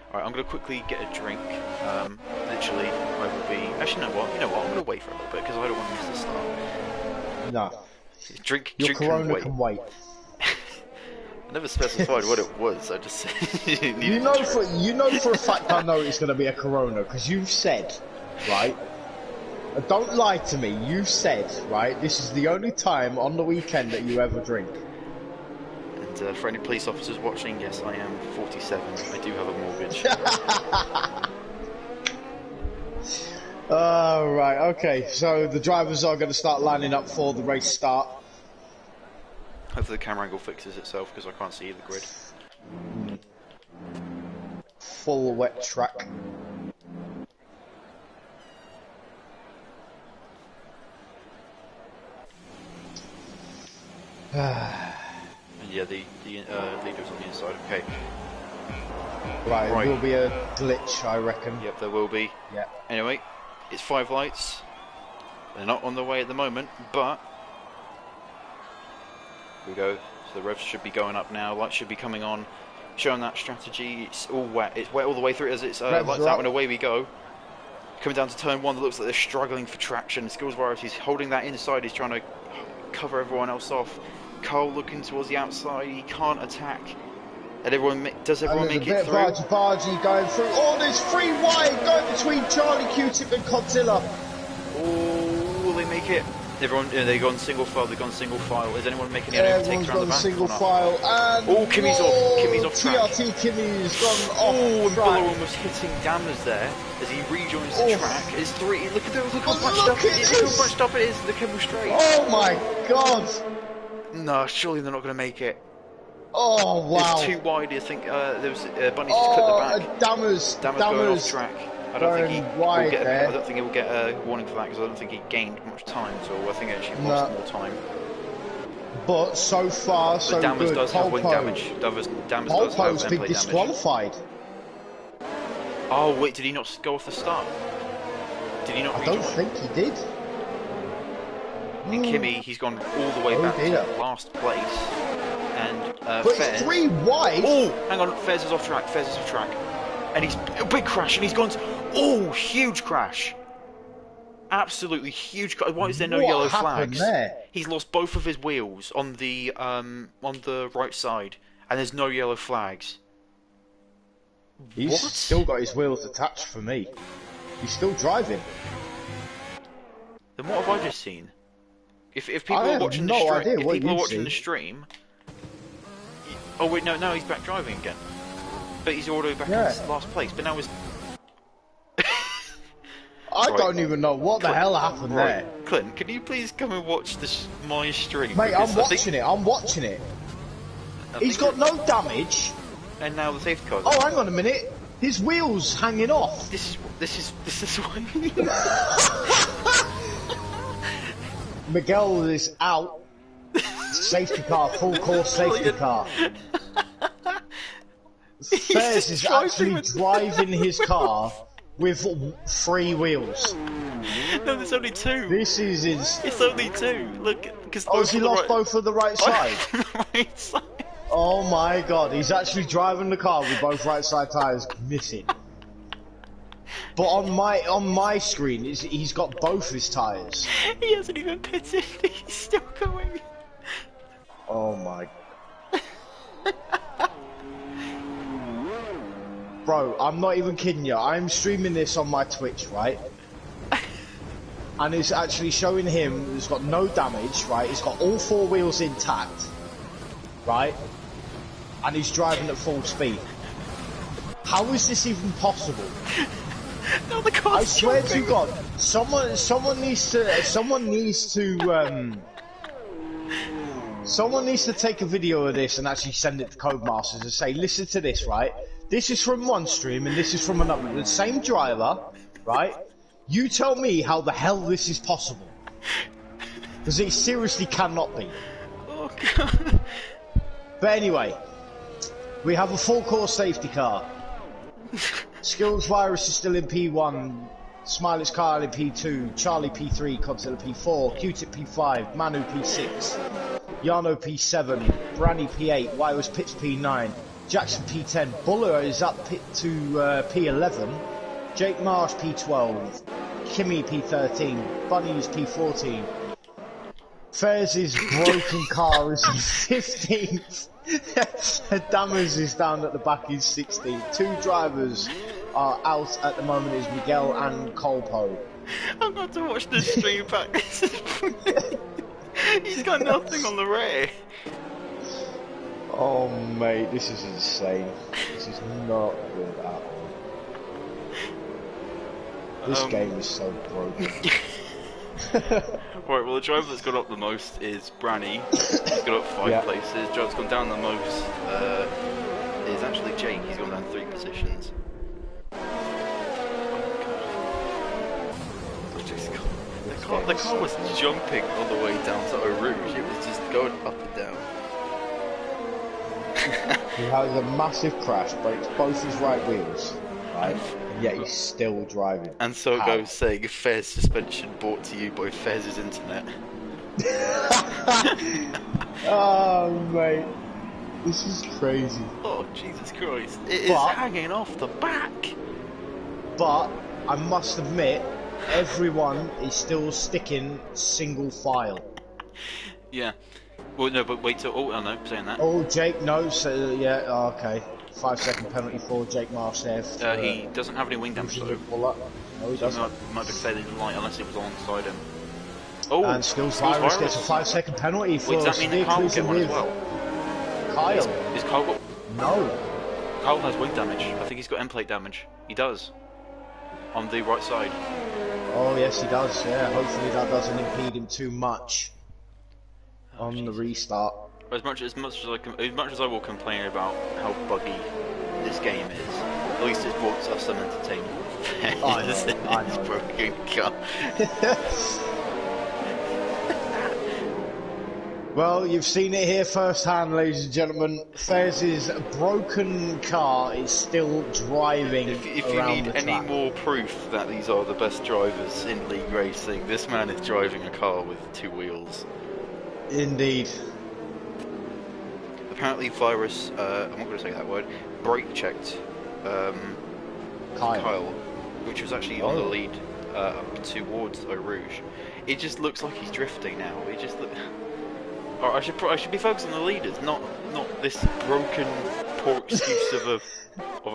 Alright, I'm going to quickly get a drink. Literally, I will be... Actually, you know what? I'm going to wait for a little bit, because I don't want to miss the start. No. Drink Corona can wait. I never specified what it was, I just said you know for a fact I know it's going to be a Corona, because you've said, right? Don't lie to me, you said, right, this is the only time on the weekend that you ever drink. And for any police officers watching, yes, I am 47. I do have a mortgage. Right, okay, so the drivers are going to start lining up for the race start. Hopefully the camera angle fixes itself, because I can't see the grid. Full wet track. And yeah, the leader's on the inside. Okay. Right, there will be a glitch, I reckon. Yep, there will be. Yeah. Anyway, it's 5 lights. They're not on the way at the moment, but here we go. So the revs should be going up now. Lights should be coming on, showing that strategy. It's all wet. It's wet all the way through as it's lights out and away we go. Coming down to turn 1, that looks like they're struggling for traction. Skills Virus, he's holding that inside. He's trying to cover everyone else off. Cole looking towards the outside. He can't attack. And does everyone make it through? Bargy going through. Oh, there's 3 wide going between Charlie, Q-Tip and Godzilla. Oh, will they make it? Everyone, they've gone single file. They've gone single file. Is anyone making any overtakes around the back? Single file. And Kimmy's off. Kimmy's off track. TRT Kimmy's gone off. And Buller almost hitting Dammers there as he rejoins the track. It's 3. Look how bunched up it is. The Kimmel straight. Oh my God. No, surely they're not going to make it. Oh wow! It's too wide. I think there was Bunny just clipped the back. Dammers going off track. I don't think he will get a warning for that, because I don't think he gained much time. So I think he actually lost more time. But so far, so Dammers good. does have wing damage. Dammers does have been plate disqualified. Damage. Oh wait, did he not go off the start? Did he not? I don't think he did. And Kimmy, he's gone all the way back to last place. And but Fairs, it's 3 wide. Oh, hang on, Fairs is off track. Fairs is off track, and he's a big crash, and he's gone. Huge crash! Absolutely huge. Why is there no yellow flags? There? He's lost both of his wheels on the right side, and there's no yellow flags. He's still got his wheels attached for me. He's still driving. Then what have I just seen? If people I are have watching no the stream, idea if what people are you'd watching see. the stream, oh wait, no, he's back driving again. But he's already back in last place. But now he's. I Right. don't even know what the hell happened there. Clint, can you please come and watch my stream? Mate, Because I'm watching it. I'm watching it. I He's think got no damage. And now the safety car's Oh, hang on a minute. His wheel's hanging off. This is why. Miguel is out. Safety car, full course safety car. Fairs is actually driving his car with 3 wheels. No, there's only 2. This is his. It's only 2. Look, because Oh, has he lost both of the right side? right side. Oh my god, he's actually driving the car with both right side tyres missing. But on my screen, he's got both his tyres. He hasn't even pitted. He's still going. Oh my. Bro, I'm not even kidding you. I'm streaming this on my Twitch, right? And it's actually showing him. He's got no damage, right? He's got all 4 wheels intact, right? And he's driving at full speed. How is this even possible? No, the car's I swear jumping. to God, someone needs to take a video of this and actually send it to Codemasters and say, listen to this, right? This is from one stream and this is from another. The same driver, right? You tell me how the hell this is possible. Because it seriously cannot be. Oh god. But anyway, we have a full course safety car. Skills Virus is still in P1, Smile's Kyle in P2, Charlie P3, Godzilla P4, Q-Tip P5, Manu P6, Yano P7, Branny P8, Virus Pitts P9, Jackson P10, Buller is up to P11, Jake Marsh P12, Kimmy P13, Bunny's P14, Fairs' broken car is 15th. Dammers is down at the back in 16th. 2 drivers are out at the moment is Miguel and Colpo. I'm going to watch the stream back. He's got nothing on the rear. Oh mate, this is insane. This is not good at all. This game is so broken. Right, well the driver that's gone up the most is Branny. He's gone up 5 places. The driver that's gone down the most is actually Jake. He's gone down 3 positions. The car was jumping on the way down to Eau Rouge. It was just going up and down. He has a massive crash, breaks both his right wheels, right? And yet he's still driving. And so it goes saying Fairs suspension brought to you by Fairs' internet. Oh mate, this is crazy. Oh Jesus Christ! It is hanging off the back. But I must admit, everyone is still sticking single file. Yeah. Well, no, but wait till. Oh, I know, saying that. Oh, Jake knows. Okay. 5-second penalty for Jake Marsh there. He doesn't have any wing damage though. No, he doesn't. Might be fairly light unless it was alongside him. Oh, and Skills Virus gets a 5-second penalty for does that mean that Kyle will get one as well? Kyle. Is Kyle got? No. Kyle has wing damage. I think he's got end plate damage. He does. On the right side. Oh yes, he does. Yeah. Hopefully that doesn't impede him too much on the restart. As much as I will complain about how buggy this game is, at least it's brought us some entertainment. I know. Broken car. Well, you've seen it here firsthand, ladies and gentlemen. Fairs' broken car is still driving If you around need the any track. more proof that these are the best drivers in league racing, this man is driving a car with 2 wheels. Indeed. Apparently, Virus, I'm not going to say that word, brake checked Kyle, which was actually on the lead up towards Eau Rouge. It just looks like he's drifting now. It just look. Alright, I should be focusing on the leaders, not this broken, poor excuse of a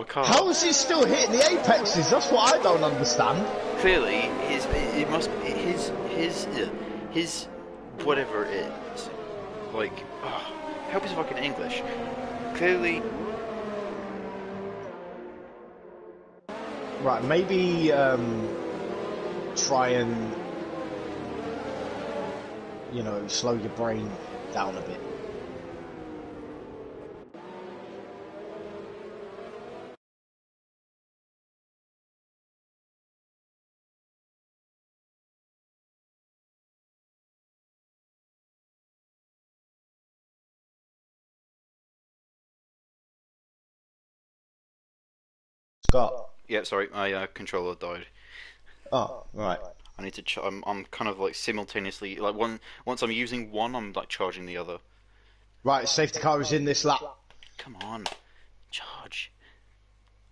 car. How is he still hitting the apexes? That's what I don't understand. Clearly, his whatever it is. Like, help is fucking English. Clearly. Right, maybe try and, you know, slow your brain down a bit. Scott. Yeah, sorry, my controller died. Oh, right. I need to. I'm kind of like simultaneously like once I'm using one, I'm like charging the other. Right, safety car is in this lap. Come on, charge.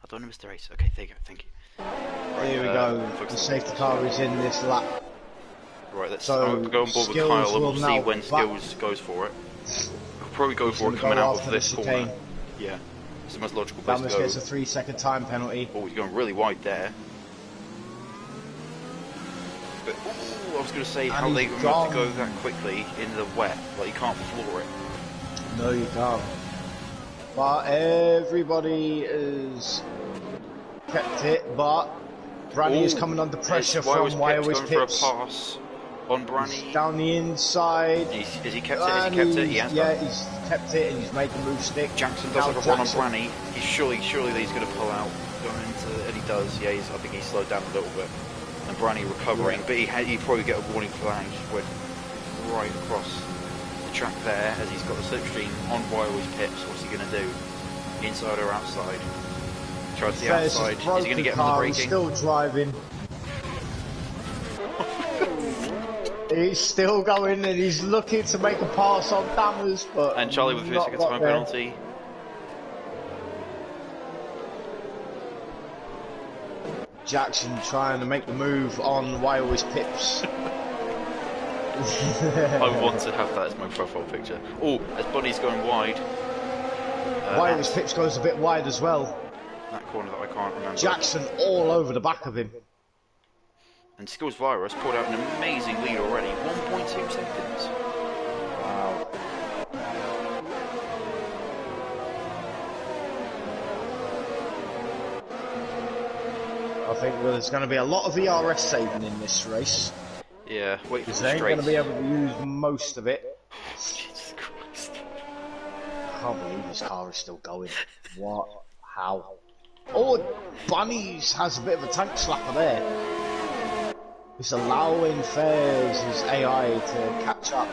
I don't want to miss the race. Okay, there you go. Thank you. Right, Here we go. The safety car is in this lap. Right, let's So, go on board with Skills Kyle and will we'll see now when Skills goes for it. He'll probably go for it coming out of this corner. Yeah, it's the most logical place to Damas go. gets a 3-second time penalty. Oh, he's going really wide there. But I was going to say how they were meant to go that quickly in the wet. Like, you can't floor it. No, you can't. But everybody has kept it, but Branny is coming under pressure from Wyo's Pips. For a pass on Branny. Down the inside. Has he kept it? Has he kept it? He has. Yeah, he's kept it and he's made the move stick. Jackson does have a run on Branny. He's surely that he's going to pull out. Going into, and he does. Yeah, I think he's slowed down a little bit. And Branny recovering, but he'd probably get a warning flag. Just went right across the track there as he's got the slipstream on Wyo's Pips. What's he going to do? Inside or outside? Tries the outside. Is he going to get him the braking? He's still driving. He's still going and he's looking to make a pass on Damas, but and Charlie with 3 seconds time penalty. Jackson trying to make the move on Wyo's Pips. I want to have that as my profile picture. Oh, as Bunny's going wide. Wyo's Pips goes a bit wide as well. That corner that I can't remember. Jackson all over the back of him. And Skills Virus pulled out an amazing lead already. 1.2 seconds. Wow. I think there's going to be a lot of ERS saving in this race. Yeah, wait for the they ain't going to be able to use most of it. Jesus Christ. I can't believe this car is still going. What? How? Oh, Bunnies has a bit of a tank slapper there. It's allowing Fairs' AI to catch up.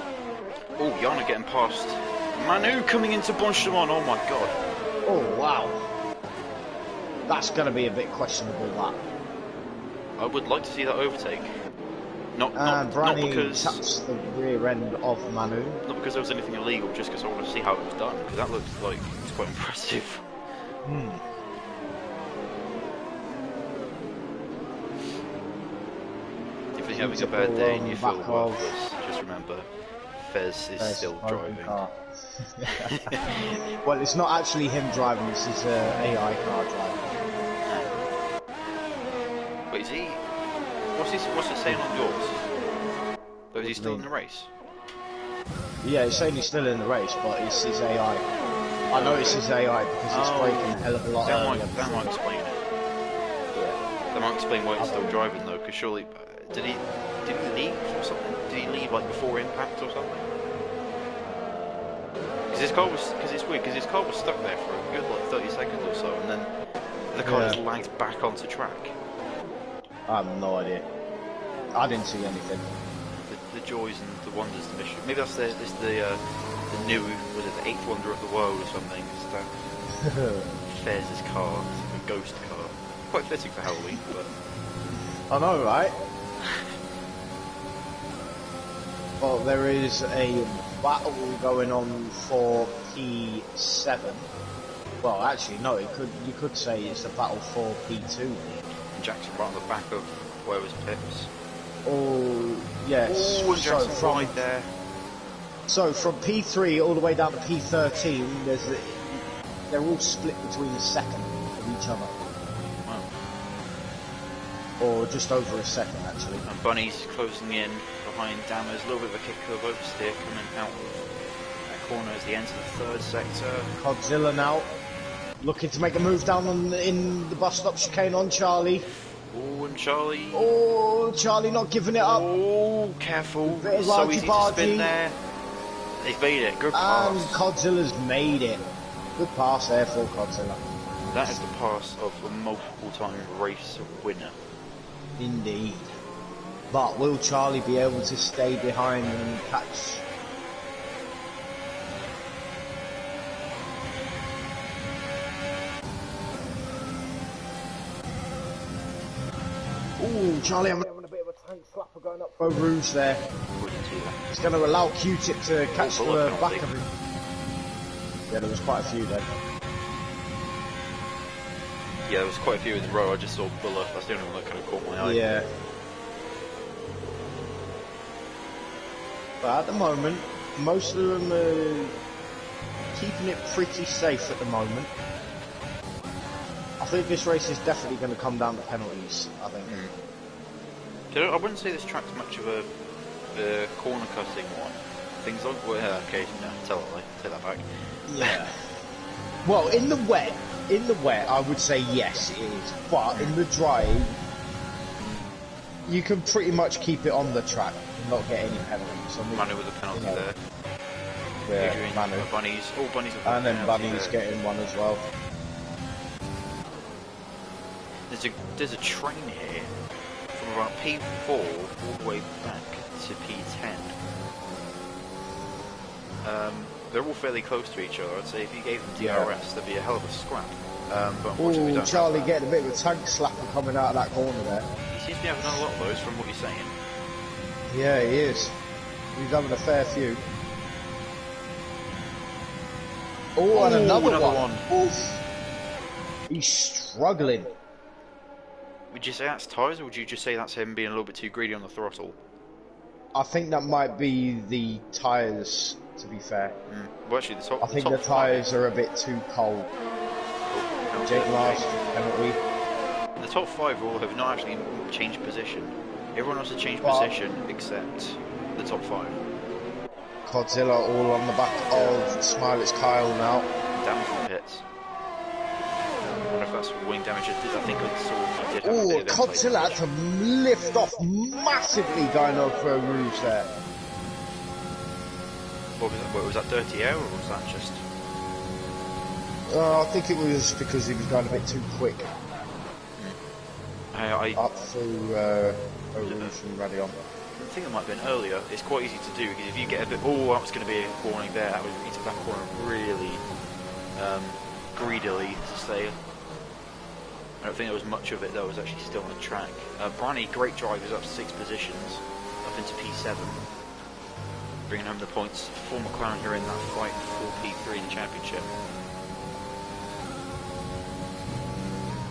Oh, Yana getting past. Manu coming into Bonchemont, oh my god. Oh, wow. That's going to be a bit questionable, that. I would like to see that overtake. Not because taps the rear end of Manu. Not because there was anything illegal, just because I want to see how it was done. Because that looked like it was quite impressive. If you're having a bad day and you feel worthless, just remember, Fez is still driving. Well, it's not actually him driving, this is an AI car driving. Wait, is he? What's it saying on yours? But is he still in the race? Yeah, it's saying he's still in the race, but it's his AI. I know it's his AI because it's braking a hell of a lot earlier. That might explain it. Yeah. That might explain why he's still driving though, because surely... Did he leave or something? Did he leave like before impact or something? Because his car was... Because it's weird, because his car was stuck there for a good like 30 seconds or so, and then the car just lagged back onto track. I have no idea. I didn't see anything. The joys and the wonders of the mission. Maybe that's the new, was it the 8th wonder of the world or something? It's that Fairs' car, a ghost car. Quite fitting for Halloween, but... I know, right? Well, there is a battle going on for P7. Well, actually, no. You could say it's a battle for P2. And Jackson right on the back of where was Pips. Oh, yes. Oh, and Jackson right there. So from P3 all the way down to P13, they're all split between a second of each other. Wow. Or just over a second, actually. And Bunny's closing in behind Dammers. A little bit of a kick of oversteer coming out of that corner as they enter the third sector. Godzilla now, looking to make a move down in the bus stop chicane on Charlie. Oh, and Charlie. Oh, Charlie not giving it up. Oh, careful. Bit of It's so easy to spin there. They've made it. Good pass. And Godzilla's made it. Good pass there for Godzilla. That is the pass of a multiple-time race winner. Indeed. But will Charlie be able to stay behind and catch? Ooh, Charlie having a bit of a tank slapper going up for Rouge there. He's going to allow Q-Tip to catch the back of him. Yeah, there was quite a few then. Yeah, there was quite a few in a row. I just saw Buller. That's the only one that kind of caught my eye. Yeah. But at the moment, most of them are keeping it pretty safe at the moment. I think this race is definitely going to come down to penalties, I think. So I wouldn't say this track's much of a corner cutting one. Things like, well, yeah, okay, no, tell that lie. Take that back. Yeah. Well, in the wet, I would say yes, it is. But in the dry, you can pretty much keep it on the track and not get any penalties. I mean, Manu with a penalty there. Yeah, Adrian, Manu. Bunnies. Oh, Bunnies. And then Bunny's getting one as well. There's a train here from about P4 all the way back to P10. They're all fairly close to each other. I'd say if you gave them DRS, there'd be a hell of a scrap. But unfortunately, we don't Charlie have getting a bit of a tank slapper coming out of that corner there. He seems to be having a lot of those from what you're saying. Yeah, he is. He's having a fair few. Oh, and another one. Oof. He's struggling. Would you say that's tyres, or would you just say that's him being a little bit too greedy on the throttle? I think that might be the tyres, to be fair. Well, actually, I think the tyres are a bit too cold. Jake last penalty. The top 5 all have not actually changed position. Everyone else has changed position except the top 5. Godzilla all on the back of Smilett's Kyle now. Damage from pits. I don't know if that's wing damage. I think I saw he did have a Oh, bit of Godzilla had to lift off massively going over a Rouge there. What was that dirty air, or was that just... I think it was because he was going a bit too quick. Up through Rouge and Radion. I think it might have been earlier. It's quite easy to do, because if you get a bit... Oh, that was going to be a warning there. That was into that corner really greedily, to say. I don't think there was much of it that was actually still on the track. Branny, great drivers up 6 positions, up into P7. Bringing home the points for McLaren here in that fight for P3 in the championship.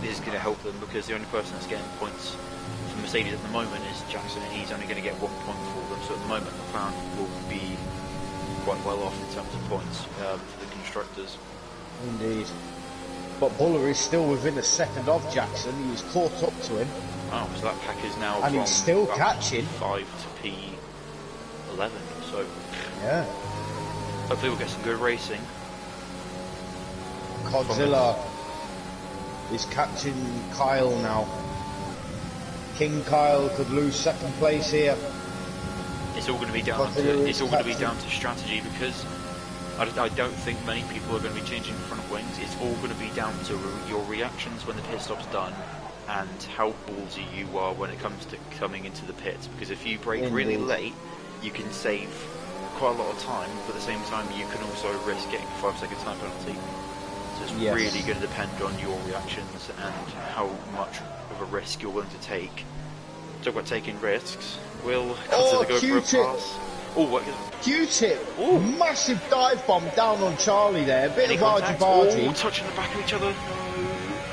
This is going to help them because the only person that's getting points for Mercedes at the moment is Jackson, and he's only going to get 1 point for them. So at the moment, McLaren will be quite well off in terms of points for the constructors. Indeed. But Buller is still within a second of Jackson. He's caught up to him. Oh, so that pack is now and from he's still catching 5 to P11. So yeah, hopefully we'll get some good racing. Godzilla is catching Kyle now. King Kyle could lose second place here. It's all going to be down to strategy, because I don't think many people are going to be changing front wings. It's all going to be down to your reactions when the pit stop's done and how ballsy you are when it comes to coming into the pits. Because if you brake really late, you can save quite a lot of time, but at the same time you can also risk getting a 5-second time penalty. So it's really going to depend on your reactions and how much of a risk you're willing to take. Talk about taking risks. Will Godzilla go for a pass? Oh, what? Q-Tip! Massive dive bomb down on Charlie there. A bit of argy-bargy. Oh, touching the back of each other.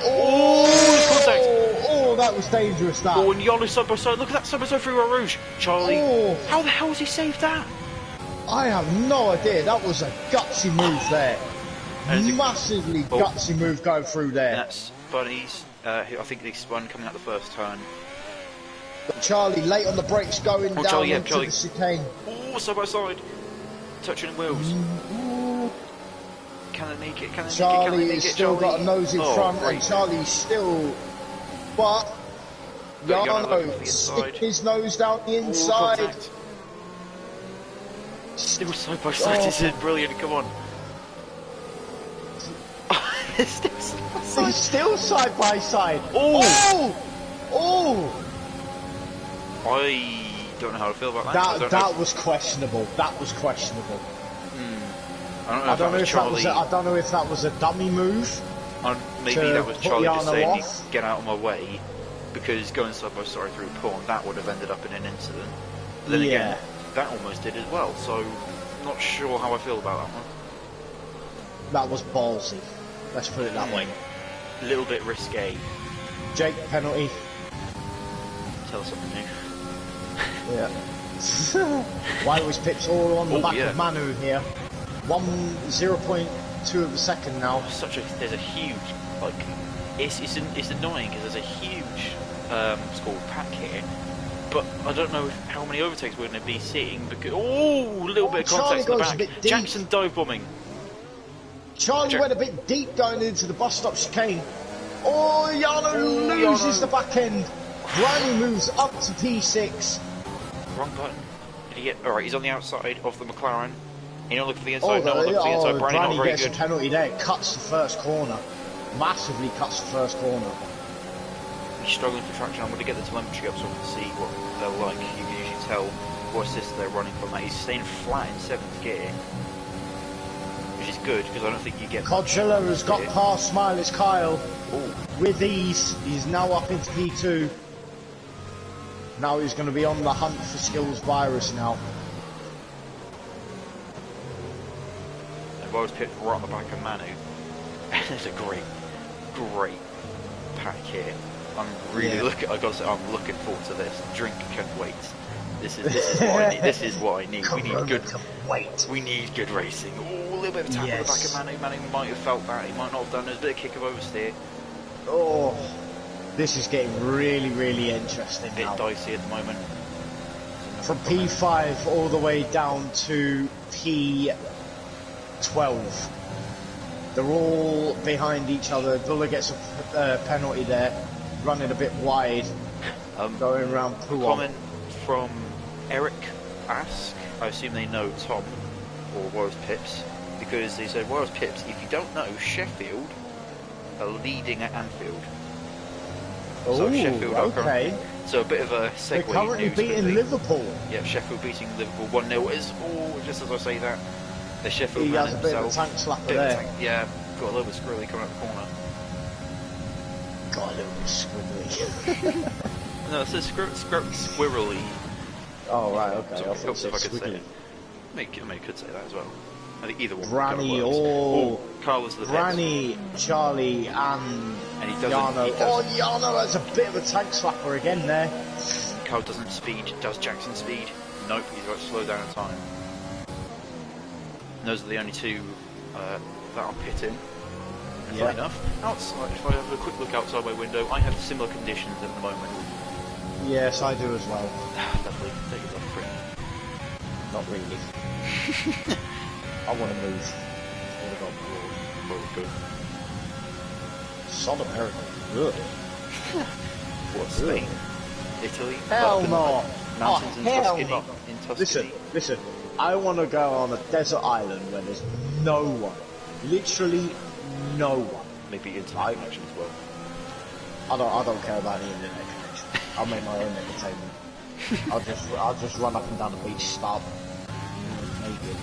Oh, contact! Oh, that was dangerous, that. Oh, and Yolo side by side. Look at that side by side through Rouge. Charlie, how the hell has he saved that? I have no idea. That was a gutsy move there. Massively gutsy move going through there. That's Bunnies. I think they spun coming out the first turn. Charlie late on the brakes going down Charlie, yeah, into Charlie. the chicane. Oh, side by side. Touching wheels. Ooh. Can they make it? Can they Charlie make it? has still got a nose in front, great. and Charlie's still. But Yano stick his nose down the inside. Still side by side. This is brilliant. Come on. It's still side by side. He's still side by side. Oh! Oh! I don't know how to feel about that. That was questionable. That was questionable. I don't know if that was a dummy move. Maybe that was Charlie just saying, off. "Get out of my way," because going side by side through porn, that would have ended up in an incident. But then again, that almost did as well. So, not sure how I feel about that one. That was ballsy. Let's put it that way. A little bit risque. Jake, penalty. Tell us something new. Yeah. Why was Pips all on the back of Manu here? 0.2 of a second now. There's a huge, like, it's annoying because there's a huge score pack here, but I don't know how many overtakes we're going to be seeing because a little bit of context in the back. Jackson dive bombing. Charlie went a bit deep going into the bus stop chicane. Oh, Yano loses the back end. Riley moves up to P6. Wrong button. Alright, he's on the outside of the McLaren. You know, look for the inside. No one looks for the inside. Branny not very gets good. A penalty there. Cuts the first corner. Massively cuts the first corner. He's struggling for traction. I'm going to get the telemetry up so I can see what they're like. You can usually tell what assist they're running from that. He's staying flat in 7th gear, which is good because I don't think you get. Godzilla has got past Smiley's Kyle. With ease. He's now up into P2. Now he's going to be on the hunt for Skills Virus now. I was picked right on the back of Manu. It's a great pack here. I'm really I gotta say, I'm looking forward to this. Drink can wait. This is what I need. This is what I need. We need good racing. Oh, a little bit of a tap on the back of Manu. Manu might have felt that. He might not have done. There's a bit of kick of oversteer. Oh, this is getting really, really interesting. A bit dicey at the moment. From P5 all the way down to P12. They're all behind each other. Dulla gets a penalty there, running a bit wide, going around Puan. Comment from Eric Ask. I assume they know Tom or Warriors Pips, because they said Warriors Pips, if you don't know, Sheffield are leading at Anfield. So Sheffield are currently, so a bit of a segue. They're currently beating Liverpool. Yeah, Sheffield beating Liverpool 1-0. Just as I say that, the Sheffield he man has a himself. bit of a tank slapper there. Yeah, got a little bit squirrely coming up the corner. Got a little bit squiggly. No, it says squirrely. Oh right, okay. So I helps if I could say squiggly. it. I could say that as well. I think either one. Granny, Carlos the Granny, Charlie, and he Yano. Yano has a bit of a tank slapper again there. Carl doesn't speed. Does Jackson speed? Nope. He's got to slow down in time. And those are the only two that are pitting. And funny enough, outside, if I have a quick look outside my window, I have similar conditions at the moment. Yes, I do as well. Lovely. Take it off, free. Not really. I want to move. I want to go abroad. Good. South America. Good. What, Spain? Italy? Hell no. Mountains in Tuscany? In Tuscany? Listen. I want to go on a desert island where there's no one. Literally no one. Maybe internet connection as well. I don't care about the internet connection. I'll make my own entertainment. I'll just run up and down the beach, start naked,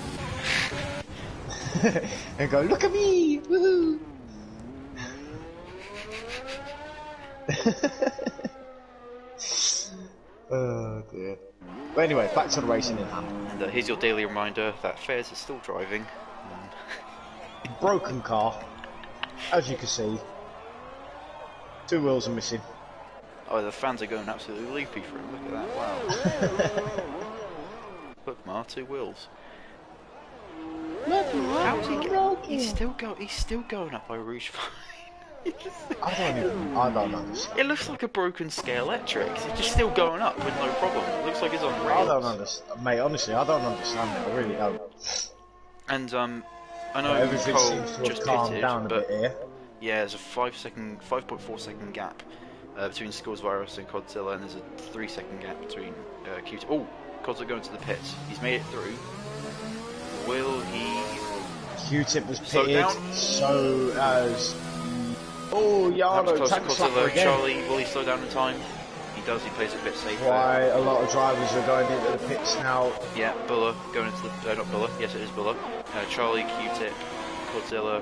and go, look at me, woohoo! Oh dear. But anyway, back to the racing in hand. And here's your daily reminder that Fairs is still driving. Broken car, as you can see. 2 wheels are missing. Oh, the fans are going absolutely loopy for him. Look at that! Wow. Look, Mar, 2 wheels. How's he? He's still going up by Rouge 5. I don't understand. It looks like a broken scale electric. It's just still going up with no problem. It looks like it's on I don't rails. understand, mate. Honestly, I don't understand it. I really don't. And I know But everything Cole seems to have just calmed pitted, down a but bit here. yeah, there's a 5.4 second gap between Skulls Virus and Godzilla, and there's a 3 second gap between Q2. Oh, Godzilla going to the pits. He's made it through. Will he? Q-tip was Slow pitted, down. so as... Oh, That was Yano, close to tank slapper Godzilla. again. Charlie, will he slow down in time? He does. He plays it a bit safer. Quite a lot of drivers are going into the pits now. Yeah, Buller going into the... not Buller. Yes, it is Buller. Charlie, Q-tip, Godzilla.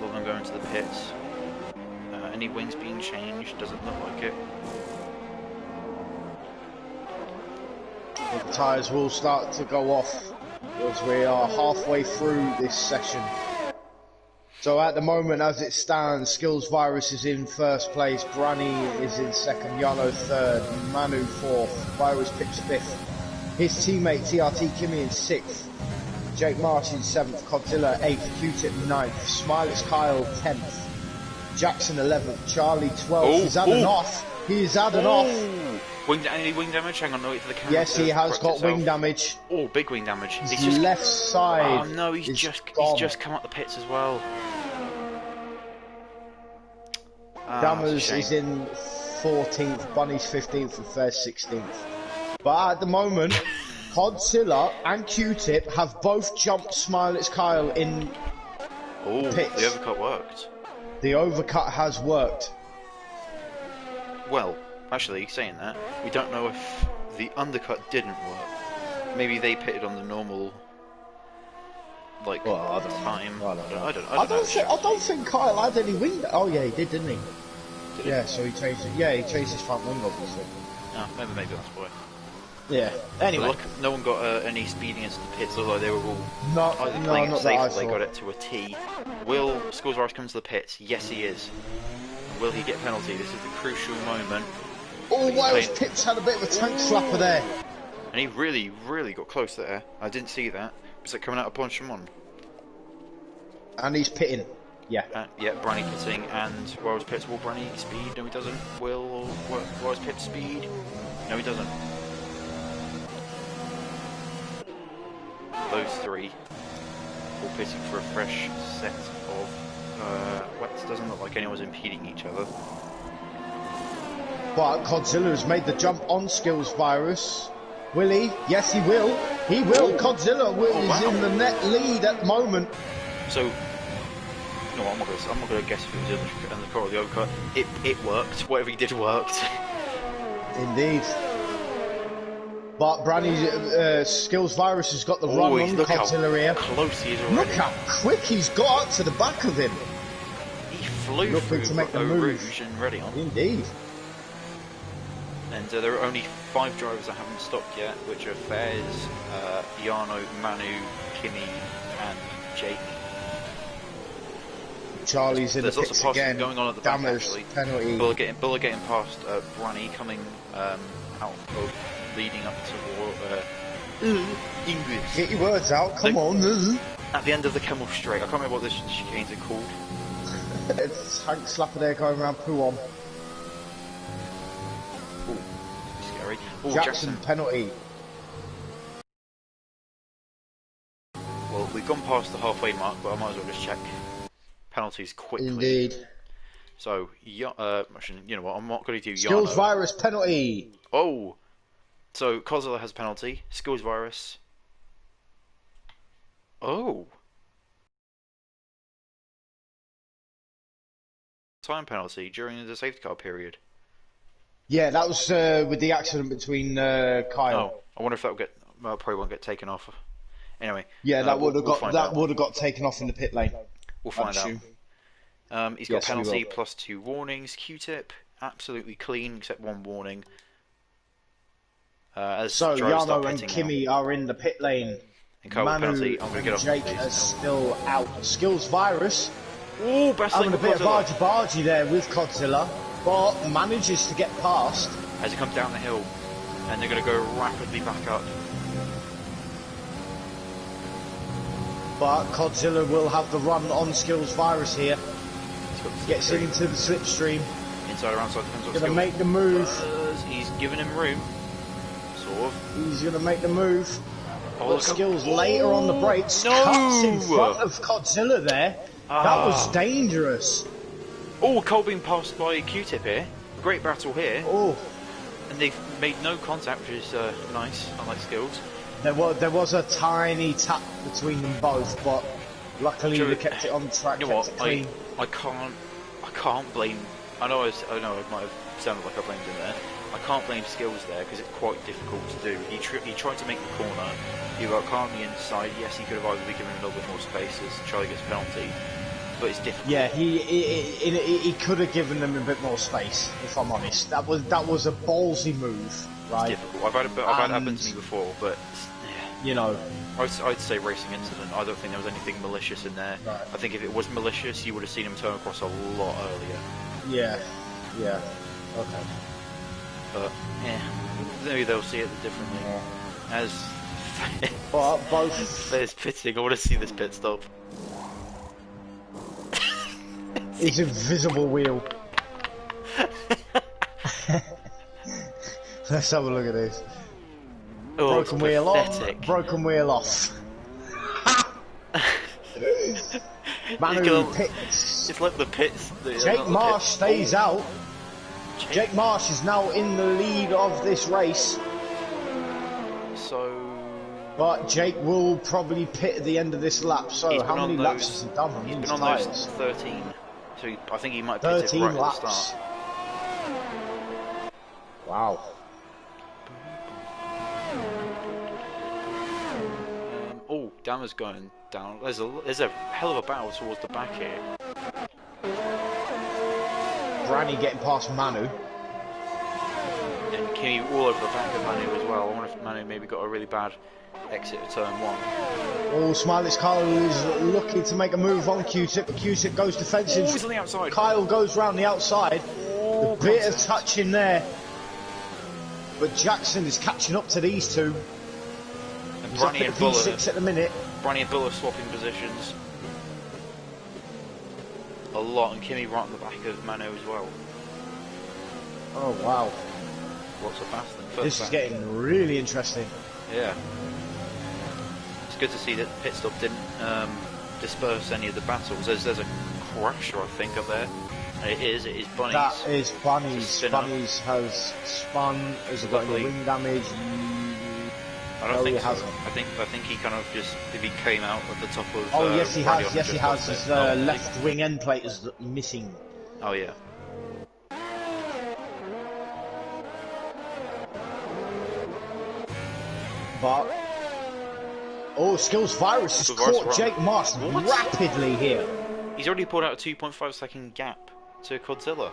All of them going to the pits. Any wings being changed? Doesn't look like it. But the tyres will start to go off as we are halfway through this session. So at the moment, as it stands, Skills Virus is in first place, Branny is in second, Yano third, Manu fourth, Virus Pips fifth, his teammate TRT Kimmy in sixth, Jake Martin seventh, Godzilla eighth, Q-Tip ninth, Smiley's Kyle 10th, Jackson 11th, Charlie 12th. He's had an off. He is had an off. Any wing damage? Hang on, no, wait for the camera. Yes, he has got wing damage. Oh, big wing damage. His He's just left side. Oh no, he's just come up the pits as well. Dammers is in 14th, Bunny's 15th, and Fair's 16th. But at the moment, Godzilla and Q-Tip have both jumped Smilex Kyle in pits. The overcut worked. The overcut has worked. Well, actually, saying that, we don't know if the undercut didn't work. Maybe they pitted on the normal, like, time. I don't think Kyle had any wing. Oh yeah, he did, didn't he? Yeah, so he changed it. Yeah, he changed his front wing, obviously. Oh, maybe that's why. Yeah. Anyway, look, no one got any speeding into the pits, although they were all either no, playing not it safe that or they got it to a T. Will Skulls come to the pits? Yes, he is. Will he get penalty? This is the crucial moment. Oh, Wales Pips had a bit of a tank slapper there. And he really, really got close there. I didn't see that. Was it coming out of Ponchimon? And he's pitting. Yeah. Yeah, Branny pitting, and Wales Pips. Will Branny speed? No, he doesn't. Will Wales Pips speed? No, he doesn't. Those three all pitting for a fresh set of wets. Doesn't look like anyone's impeding each other. But Godzilla has made the jump on Skills Virus. Will he? Yes, he will. He will. Oh. Godzilla is in the net lead at the moment. So, no, I'm not going to guess if it was in the car or the overcut. It worked. Whatever he did worked. Indeed. But Branny's Skills Virus has got the run on Godzilla here. Close he is already. Look how quick he's got up to the back of him. He flew through to make the move. Rouge and ready on. Indeed. And there are only 5 drivers that haven't stopped yet, which are Fez, Yano, Manu, Kimmy, and Jake. Charlie's in the pits lots of again. Going on at the back, actually. Penalty. Buller getting past Branny, coming out of leading up toward English. Get your words out, come on. At the end of the Camel Straight, I can't remember what this chicanes are called. It's Hank Slapper there going around Puon. Ooh, scary. Ooh, Jackson penalty. Well, we've gone past the halfway mark, but I might as well just check penalties quickly. Indeed. So, you know what, I'm not going to do Yano. Skills Virus penalty. Oh! So, Godzilla has penalty. Skills Virus. Oh! Time penalty during the safety car period. Yeah, that was with the accident between Kyle. Oh, I wonder if that will get. Well, probably won't get taken off. Anyway. Yeah, that would have got taken off in the pit lane. We'll find out. He's got penalty plus 2 warnings. Q-tip absolutely clean except 1 warning. So Yano and Kimmy are in the pit lane. And Manu and Jake are still out. Skills Virus. Oh, best having a bit of bargy there with Godzilla, but manages to get past as he comes down the hill, and they're going to go rapidly back up. But Godzilla will have the run on skills virus here. Gets into the slipstream. Inside or outside, depends what Gonna make the move. He's giving him room. Sort of. He's gonna make the move. Oh, But skills later on the brakes. No! Cuts in front of Godzilla there. That was dangerous. Oh, Cole being passed by Q-Tip here. Great battle here. Oh. And they've made no contact, which is nice, unlike skills. There was a tiny tap between them both, but luckily they kept it on track. You know kept what? it clean. I can't blame. I know I might have sounded like I blamed him there. I can't blame skills there because it's quite difficult to do. He tried to make the corner. He got calmly inside. Yes, he could have either given a little bit more space as Charlie gets a penalty, but it's difficult. Yeah, he could have given them a bit more space. If I'm honest, that was a ballsy move, right? It's difficult. I've had it happen to me before, but you know, I'd say racing incident. I don't think there was anything malicious in there. Right. I think if it was malicious, you would have seen him turn across a lot earlier. Yeah, okay. But yeah, maybe they'll see it differently. Yeah. As But both there's pitting. I want to see this pit stop. It's invisible wheel. Let's have a look at this. Oh, Broken wheel pathetic. on, broken wheel off. Manu pits. It's like the pits. Jake Marsh stays out. Jake Marsh is now in the lead of this race. So. But Jake will probably pit at the end of this lap. So how many laps has he done on these tyres? Those 13. So I think he might have pitted 13 right laps. at the start. Wow. Oh, Dammer's going down. There's a hell of a battle towards the back here. Granny getting past Manu. And Kimmy all over the back of Manu as well. I wonder if Manu maybe got a really bad exit of turn 1. Oh, Smiley's Kyle is looking to make a move on Q-Tip, but Q-Tip goes defensive. Oh, he's on the outside. Kyle goes round the outside. Oh, a bit of touch in there. But Jackson is catching up to these two. And He's up Branny at and Buller. V6 at the minute. Branny and Buller swapping positions. A lot, and Kimmy right on the back of Manu as well. Oh, wow. Lots of fast. This is getting really interesting. Yeah. It's good to see that pit stop didn't disperse any of the battles. There's a crasher, I think, up there. And it is Bunny's. That is Bunny's. Bunny's has spun, has got any wing damage. I don't think he so. hasn't. I think he kind of just, if he came out at the top of... Oh, yes he has, yes he has. His His left wing end plate is missing. Oh, yeah. But... Oh, Skills Virus has caught Jake Marsh rapidly here. He's already pulled out a 2.5 second gap to Godzilla.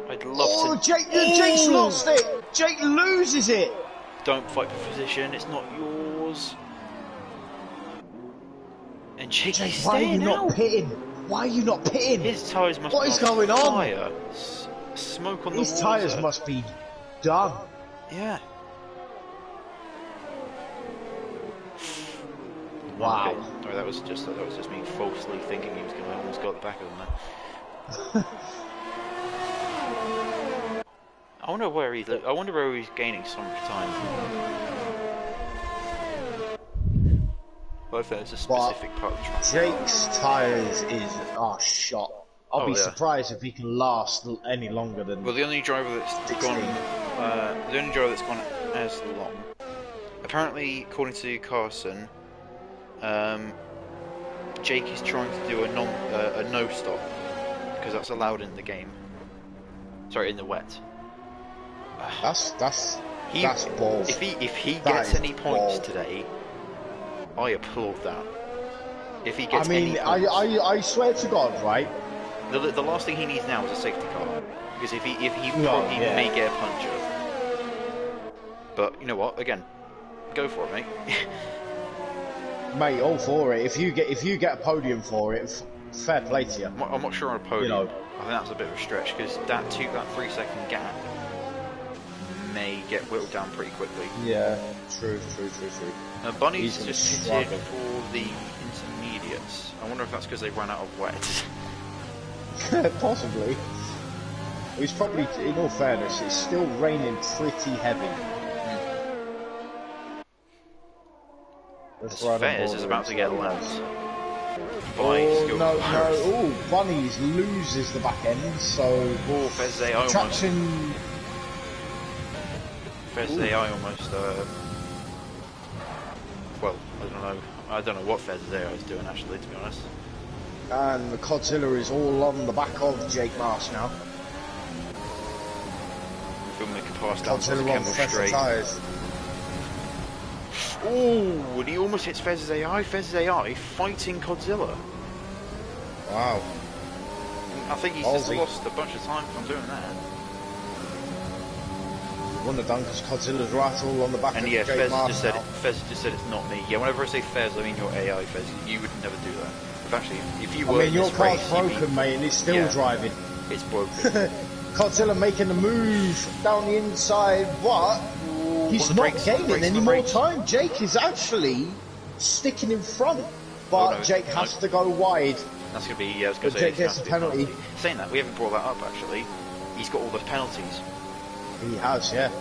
I'd love to... Jake's lost it! Jake loses it! Don't fight for position, it's not yours. And Jake, he's why are you staying not out. pitting? Why are you not pitting? His tyres must What be is going on? fire. Smoke on the water. His tyres must be done. Yeah. Wow. Okay. Sorry, that was just me falsely thinking he was going to almost go at the back of him there. I wonder where he's gaining so much time. Well, if there's a specific part of the track. Jake's tyres is shot. I'll be surprised if he can last any longer than. Well, the only driver that's 16. gone as long, apparently, according to Carson, Jake is trying to do a no stop because that's allowed in the game. Sorry, in the wet. That's balls. If he gets any points today, I applaud that. If he gets any points, I swear to God, right? The last thing he needs now is a safety car, because if he may get a puncher. But you know what? Again, go for it, mate. Mate, all for it. If you get a podium for it, fair play to you. I'm not sure on a podium. You know. I think that's a bit of a stretch because that 3 second gap may get whittled down pretty quickly. Yeah, true. Bunny's He's just gonna pitted for the intermediates. I wonder if that's because they ran out of wet. Possibly. It's probably, in all fairness, it's still raining pretty heavy. As Fairs is about to get lapped. Oh, no. Oh, Bunnies loses the back end, so... Oh, Fairs AI traction... Fairs AI almost, well, I don't know what Fairs AI is doing, actually, to be honest. And the Godzilla is all on the back of Jake Marsh now. If we make a pass down to the Godzilla on Kemmel fresh straight. tyres. Oh, and he almost hits Fez's AI. Fez's AI fighting Godzilla. Wow. I think he's just lost a bunch of time from doing that. Wouldn't have done because Godzilla's right all on the back and of yeah, Jake Fez Marsh just said now. Fez just said it's not me. Yeah, whenever I say Fez, I mean your AI Fez. You would never do that. If actually, if you were in your this car's race, broken, mate, and it's still driving. It's broken. Godzilla making the move down the inside, but he's not gaining any more time. Jake is actually sticking in front, but Jake has to go wide. That's going to be, I was going to say, Jake gets a penalty. Saying that, we haven't brought that up actually. He's got all the penalties. He has, yeah.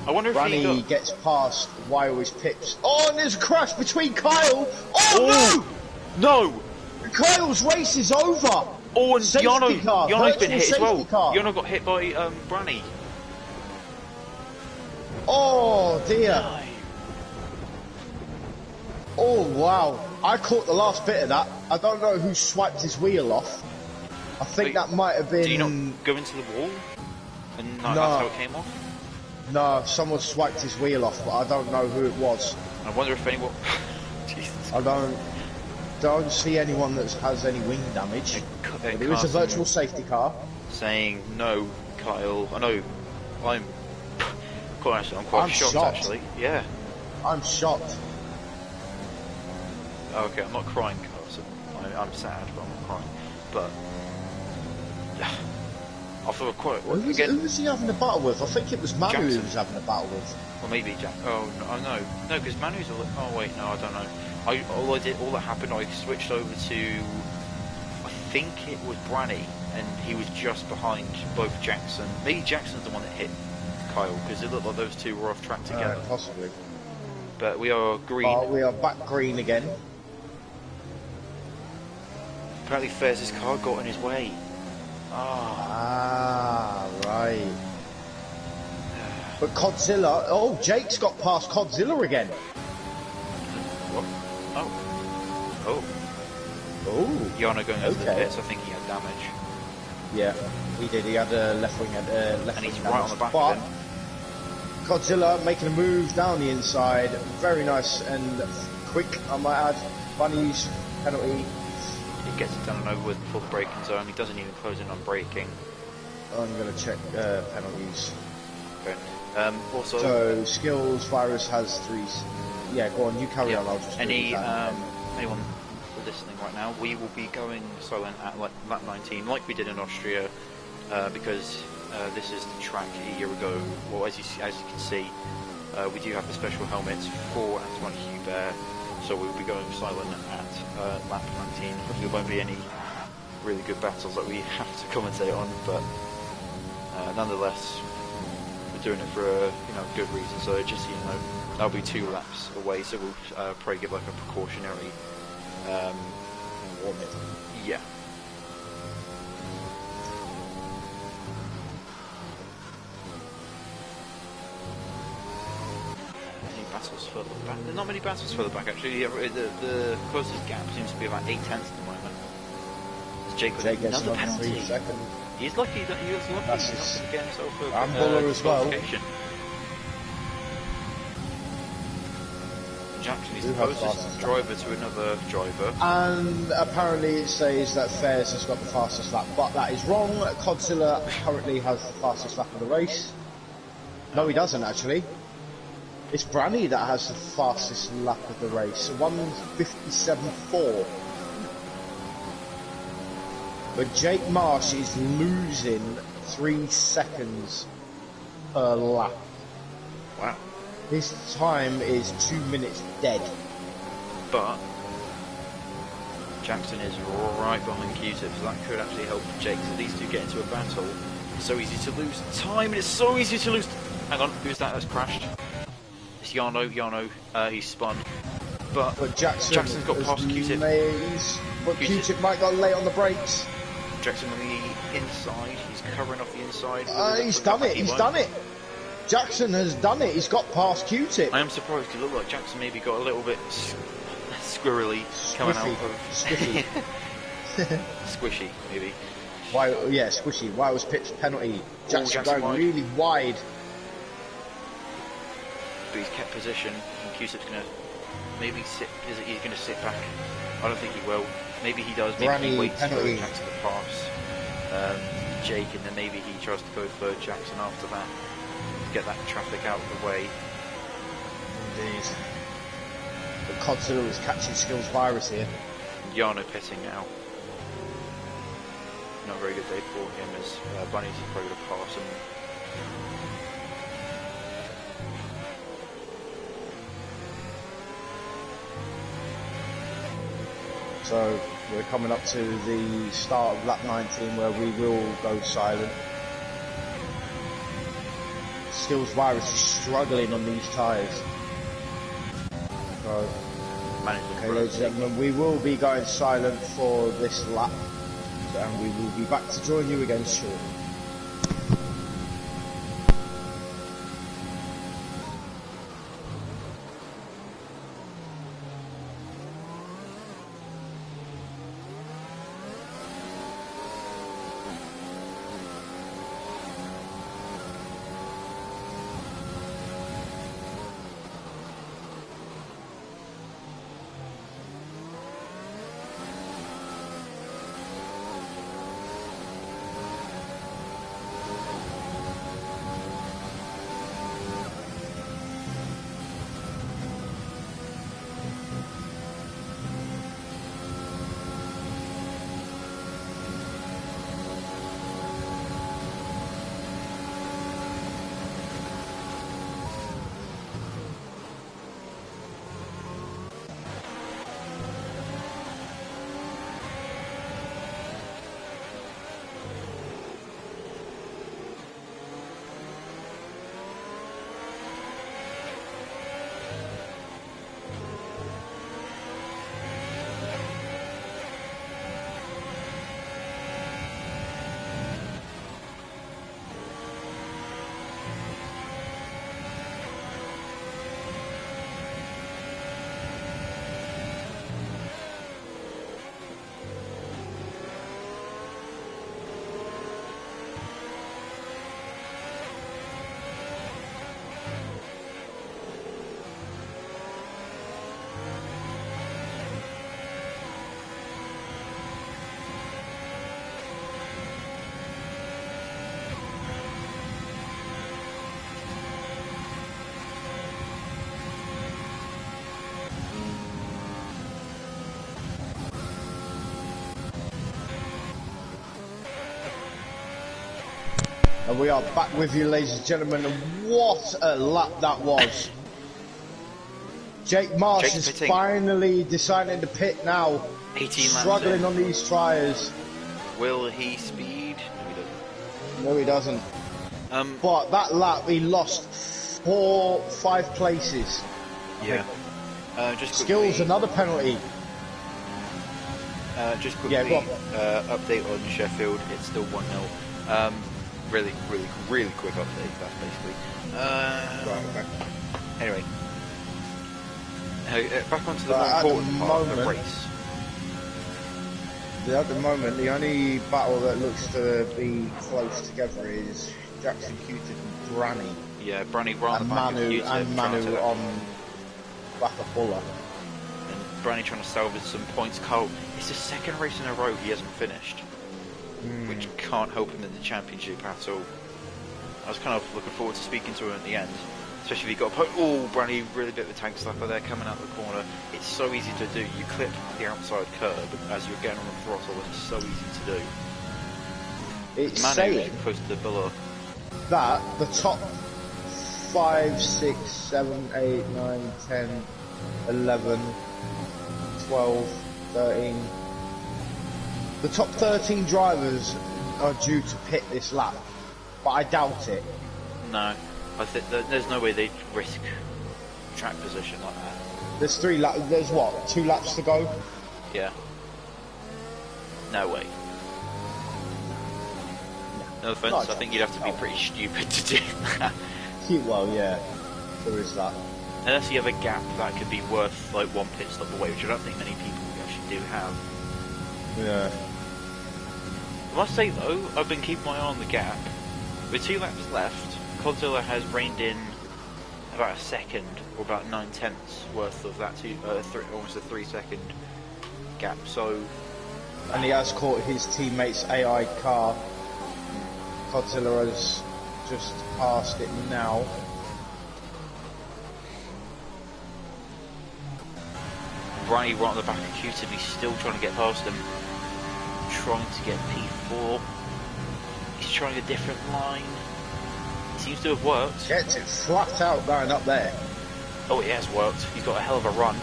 I wonder if Branny gets past Wyo's pips. Oh, and there's a crash between Kyle. Oh, no! No! Kyle's race is over. Oh, and Yano's been hit as well. Car. Yano got hit by Branny. Oh dear. No. Oh wow. I caught the last bit of that. I don't know who swiped his wheel off. I think that might have been... Did you not go into the wall? And that's how it came off? No, someone swiped his wheel off, but I don't know who it was. I wonder if anyone... Jesus. I don't see anyone that has any wing damage. It was a virtual safety car. Saying, no, Kyle. I know, I'm quite shocked actually. Yeah. I'm shocked. Okay, I'm not crying, Kyle, so I'm sad, but I'm not crying. But... I feel quite... Who was he having a battle with? I think it was Manu Jackson. who was having a battle with. Or maybe Jack... Oh, no. No, because Manu's... Oh, wait, no, I don't know. All that happened, I switched over to... I think it was Branny, and he was just behind both Jackson. Maybe Jackson's the one that hit Kyle, because it looked like those two were off track together. Possibly. But we are green. We are back green again. Apparently Fairs' car got in his way. Right. But Godzilla... Oh, Jake's got past Godzilla again. What? Oh. Yano going over the pits, I think he had damage. Yeah, he did. He had a left wing and wing he's damage. right on the back but of him. Godzilla making a move down the inside. Very nice and quick, I might add. Bunny's penalty. He gets it done and over with before the braking zone. He doesn't even close in on braking. I'm going to check penalties. Okay. Also... So, skills, virus has 3... Yeah, go on, you carry on, I'll just... Anyone listening right now, we will be going silent at lap 19, like we did in Austria, because this is the track a year ago. Well, as you can see, we do have the special helmets for Antoine Hubert, so we will be going silent at lap 19. There won't be any really good battles that we have to commentate on, but nonetheless, we're doing it for a good reason. So just so you know, that'll be 2 laps away. So we'll probably give like a precautionary warning. Yeah. Any battles further back? There's not many battles further back actually. The closest gap seems to be about 8 tenths at the moment. Jake gets another penalty. 3 seconds. He's lucky that he was lucky enough to get himself a Buller as well. Jackson is the closest driver to another driver. And apparently it says that Fairs has got the fastest lap, but that is wrong. Godzilla currently has the fastest lap of the race. No, he doesn't actually. It's Branny that has the fastest lap of the race. 1:57.4. But Jake Marsh is losing 3 seconds per lap. Wow. His time is 2 minutes dead. But Jackson is right behind Q-Tip, so that could actually help Jake. So these two get into a battle. It's so easy to lose time, and it's so easy to lose. Hang on, who's that that's crashed? It's Yarno. He's spun. But Jackson's got past Q-Tip. But Q-Tip might got late on the brakes. Jackson on the inside. He's covering off the inside. He's done it. He's done it. Jackson has done it. He's got past Q-Tip. I am surprised. It looked like Jackson maybe got a little bit squirrely coming out of squishy. Squishy, maybe. Why? Yeah, squishy. Why was pitched penalty? Jackson going wide. really wide. But he's kept position, and Q-Tip's gonna maybe sit. He's gonna sit back. I don't think he will. Maybe he does. Maybe he waits for Jackson to pass Jake, and then maybe he tries to go for Jackson after that to get that traffic out of the way. Indeed. But Consular was catching skills virus here. Yarno pitting now. Not a very good day for him as Bunny's probably going to pass him. So we're coming up to the start of lap 19 where we will go silent. Skills virus is struggling on these tyres. So, okay, ladies and gentlemen, we will be going silent for this lap, and we will be back to join you again shortly. And we are back with you, ladies and gentlemen, and what a lap that was. Jake Marsh is finally deciding to pit now. 18 struggling on these tyres. Will he speed? No, he doesn't. But that lap, he lost 5 places. Yeah. Just quickly, Skills, another penalty. Just quickly, update on Sheffield. It's still 1-0. Really quick update. That's basically. Right, okay. Anyway, back onto the more important part of the race. At the moment, the only battle that looks to be close together is Jackson, Q-Tip and Branny. Yeah, Branny right on the back of Q-Tip. And Manu on back of Buller. And Branny trying to salvage some points. Carl, it's the second race in a row he hasn't finished. Which can't help him in the championship at all. I was kind of looking forward to speaking to him at the end, especially if he got Branny really bit of a tank slapper there coming out the corner. It's so easy to do. You clip the outside curb as you're getting on the throttle, and it's so easy to do. It's saying close to the Buller that the top 5, 6, 7, 8, 9, 10, 11, 12, 13. The top 13 drivers are due to pit this lap, but I doubt it. No, I think there's no way they'd risk track position like that. There's 3 laps. There's what? 2 laps to go. Yeah. No way. No offense, I think you'd have to be pretty stupid to do that. Well, yeah, there is that. Unless you have a gap that could be worth like 1 pit stop away, which I don't think many people actually do have. Yeah. I must say though, I've been keeping my eye on the gap. With 2 laps left, Godzilla has reined in about a second, or about 9/10 worth of that almost a 3-second gap. So, and he has caught his teammate's AI car. Godzilla has just passed it now. Bronny right on the back of Q-Tip, he's still trying to get past him. Trying to get P4. He's trying a different line. It seems to have worked. Gets it flat out going up there. Oh, it has worked. He's got a hell of a run.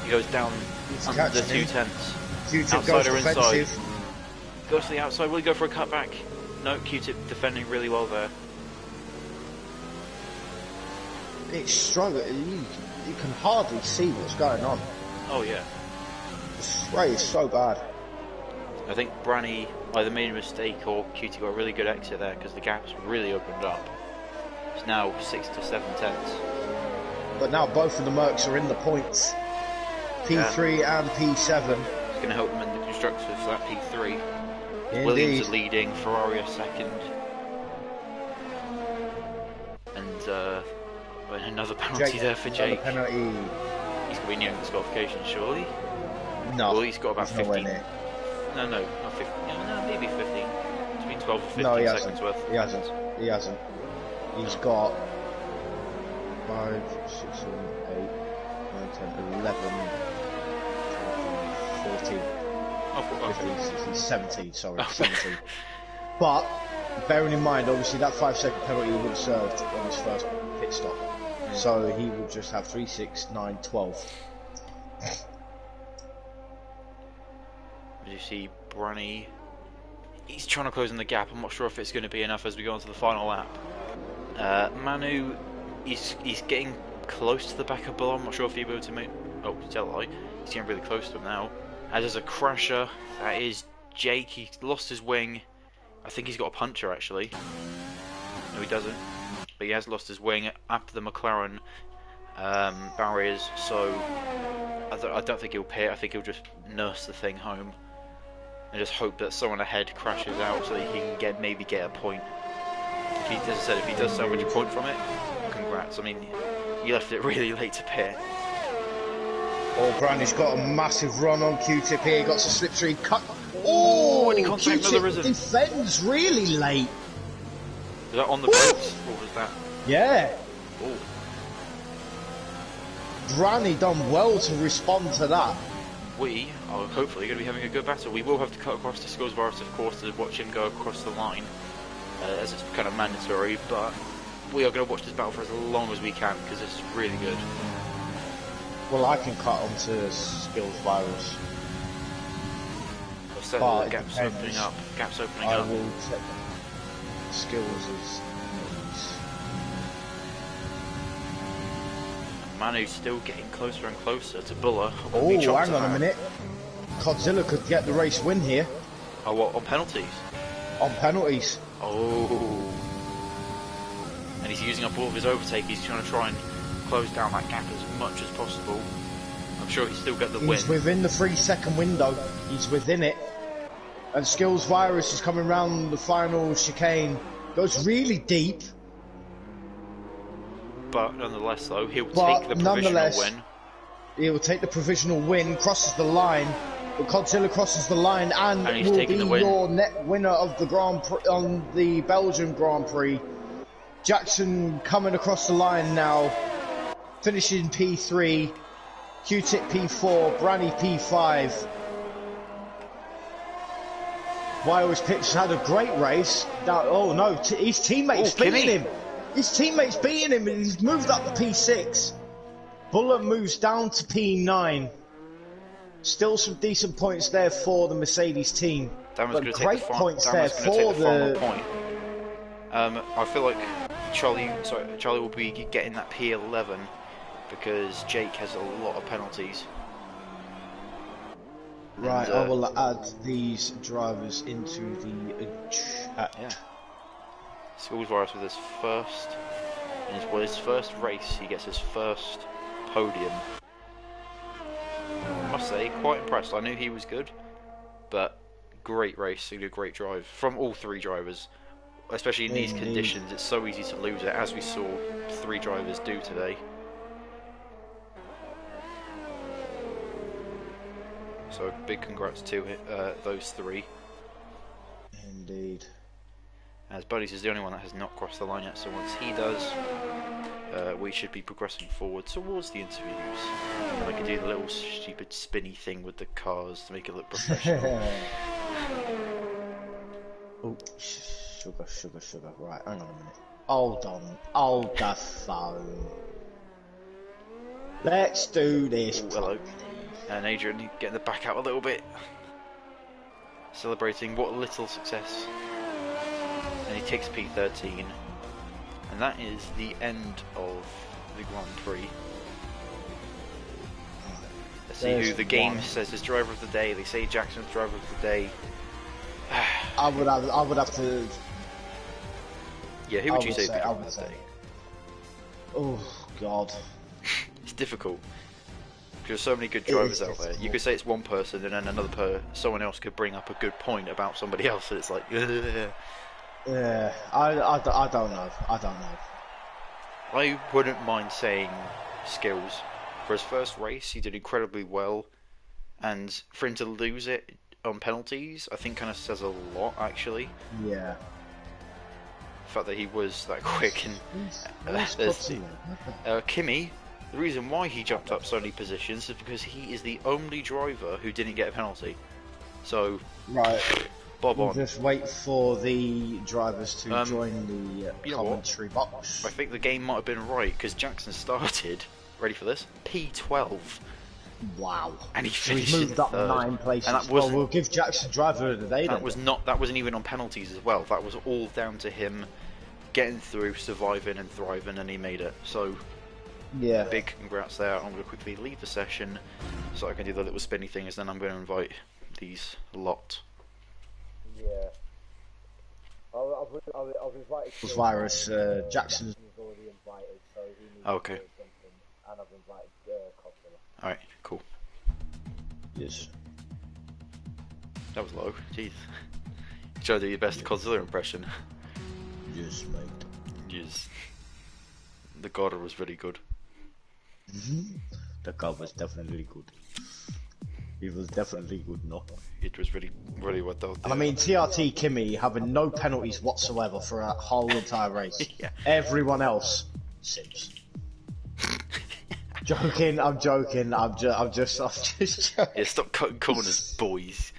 He goes down under the 2/10. Q-Tip goes defensive. Inside. Goes to the outside. Will he go for a cutback? No, Q-Tip defending really well there. It's struggling. You can hardly see what's going on. Oh yeah. The spray is so bad. I think Branny either made a mistake or Q-Tip got a really good exit there because the gap's really opened up. It's now 6 to 7/10. But now both of the Mercs are in the points. P3 and P7. It's going to help them in the constructors for that P3. Indeed. Williams are leading, Ferrari are second. And another penalty there for Jake. Penalty. He's going to be near disqualification, surely? No. Well, he's got about 15. No, not 15. No, maybe 15. Between 12 and 15 seconds worth. He hasn't. He's got 5, 6, 7, 8, 9, 10, 11, 12, 14. Oh, 15, 16, 17, sorry, 17. But, bearing in mind, obviously, that 5-second penalty would have served on his first pit stop. So he would just have 3, 6, 9, 12. You see Branny, he's trying to close in the gap. I'm not sure if it's going to be enough as we go on to the final lap. Manu, he's getting close to the back of Bull. I'm not sure if he'll be able to make... Oh, tell a lie. He's getting really close to him now. As there's a crasher, that is Jake. He's lost his wing. I think he's got a puncture actually. No, he doesn't. But he has lost his wing after the McLaren barriers. So I don't think he'll pit. I think he'll just nurse the thing home and just hope that someone ahead crashes out so that he can maybe get a point. If he, as I said, if he does salvage a point from it, congrats. I mean, you left it really late to pit. Oh, Brandy's got a massive run on Q-Tip here. Got some slipstream cut. Oh, and he can't take another risen. Defends really late. Was that on the brakes or was that? Yeah. Oh. Brandy done well to respond to that. We are hopefully going to be having a good battle. We will have to cut across to Skills Virus, of course, to watch him go across the line, as it's kind of mandatory, but we are going to watch this battle for as long as we can, because this is really good. Well, I can cut onto Skills Virus. So the gap's opening up. Gap's opening up. I will check Skills as... Manu's still getting closer and closer to Buller. Oh, hang on a minute. Godzilla could get the race win here. Oh, what? On penalties? On penalties. Oh. And he's using up all of his overtake. He's trying and close down that gap as much as possible. I'm sure he's still got the win. He's within the 3-second window. He's within it. And Skills Virus is coming round the final chicane. Goes really deep. But nonetheless, though, he'll take the provisional win. He will take the provisional win, crosses the line. But Godzilla crosses the line and will be your net winner of the Grand Prix on the Belgian Grand Prix. Jackson coming across the line now, finishing P3, Q-Tip P4, Branny P5. Wyo's Pitch had a great race. Now, oh no, his teammate's beating him. His teammates beating him, and he's moved up to P6. Buller moves down to P9. Still some decent points there for the Mercedes team. Dan was But going to great take the points Dan there was going to take for the final point. I feel like Charlie will be getting that P11 because Jake has a lot of penalties. Right, and, I will add these drivers into the chat. Yeah. Schoolsworth with his first, his first race, he gets his first podium. I must say, quite impressed. I knew he was good, but great race, a great drive from all three drivers. Especially in these conditions, it's so easy to lose it, as we saw three drivers do today. So big congrats to those three. Indeed. As Buddies is the only one that has not crossed the line yet, so once he does, we should be progressing forward towards the interviews. And I can do the little stupid spinny thing with the cars to make it look professional. Oh, sugar. Right, hang on a minute. Hold the phone. Let's do this. Ooh, hello. And Adrian getting the back out a little bit. Celebrating what little success. And he takes P13. And that is the end of the Grand Prix. Let's see who the game says is driver of the day. They say Jackson's driver of the day. I would have to. Yeah, who would you say is the driver of the day? Oh God. It's difficult. There's so many good drivers out there. You could say it's one person, and then someone else could bring up a good point about somebody else, and it's like, yeah, I don't know. I wouldn't mind saying skills. For his first race, he did incredibly well, and for him to lose it on penalties, I think kind of says a lot, actually. Yeah. The fact that he was that quick, and Kimi. The reason why he jumped up so many positions is because he is the only driver who didn't get a penalty. So, right, bob on. Just wait for the drivers to join the commentary box. I think the game might have been right, because Jackson started, ready for this, P12. Wow. And he finished He's moved up 9 places. And that we'll give Jackson driver of the day. That wasn't even on penalties as well. That was all down to him getting through, surviving and thriving, and he made it. So, yeah, big congrats there. I'm going to quickly leave the session so I can do the little spinny things, then I'm going to invite these lot. Yeah. I've invited virus. Jackson's already invited, so he needs okay. to do something, and I've invited Costello. Alright, cool. Yes. That was low. Jeez. Try to do your best Godzilla impression. Yes, mate. Yes. The God was really good. The God was definitely good. It was definitely good, no? It was really, really well done. And I mean, TRT Kimi having no penalties whatsoever for a whole entire race. Yeah. Everyone else, sims. Joking, I'm joking. I'm just joking. Yeah, stop cutting corners, boys.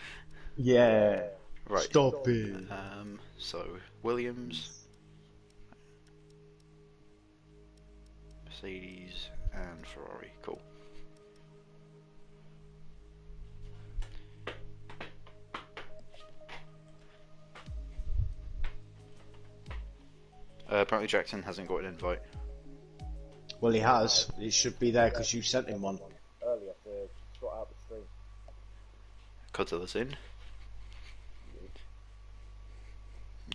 Yeah. Right. Stop it. So Williams, Mercedes, and Ferrari. Cool. Apparently Jackson hasn't got an invite. Well, he has. It should be there because you sent him one. Earlier to sort out the stream. Godzilla's in.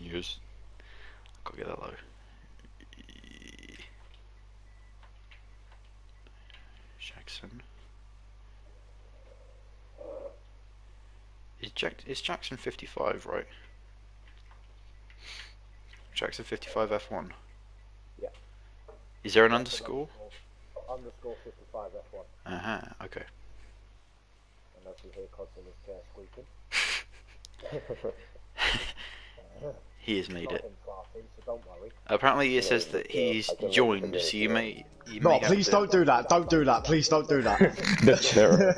Yes. Gotta get that low. Jackson. Is Jackson 55, right? Jackson 55 F1. Yeah. Is there an underscore? Underscore 55 F1. Okay. Unless you hear Godzilla's chair squeaking. He has made it. Classy, so don't worry. Apparently it says that he's joined, so you may No, please don't do that. Don't do that. Please don't do that. That's terrible.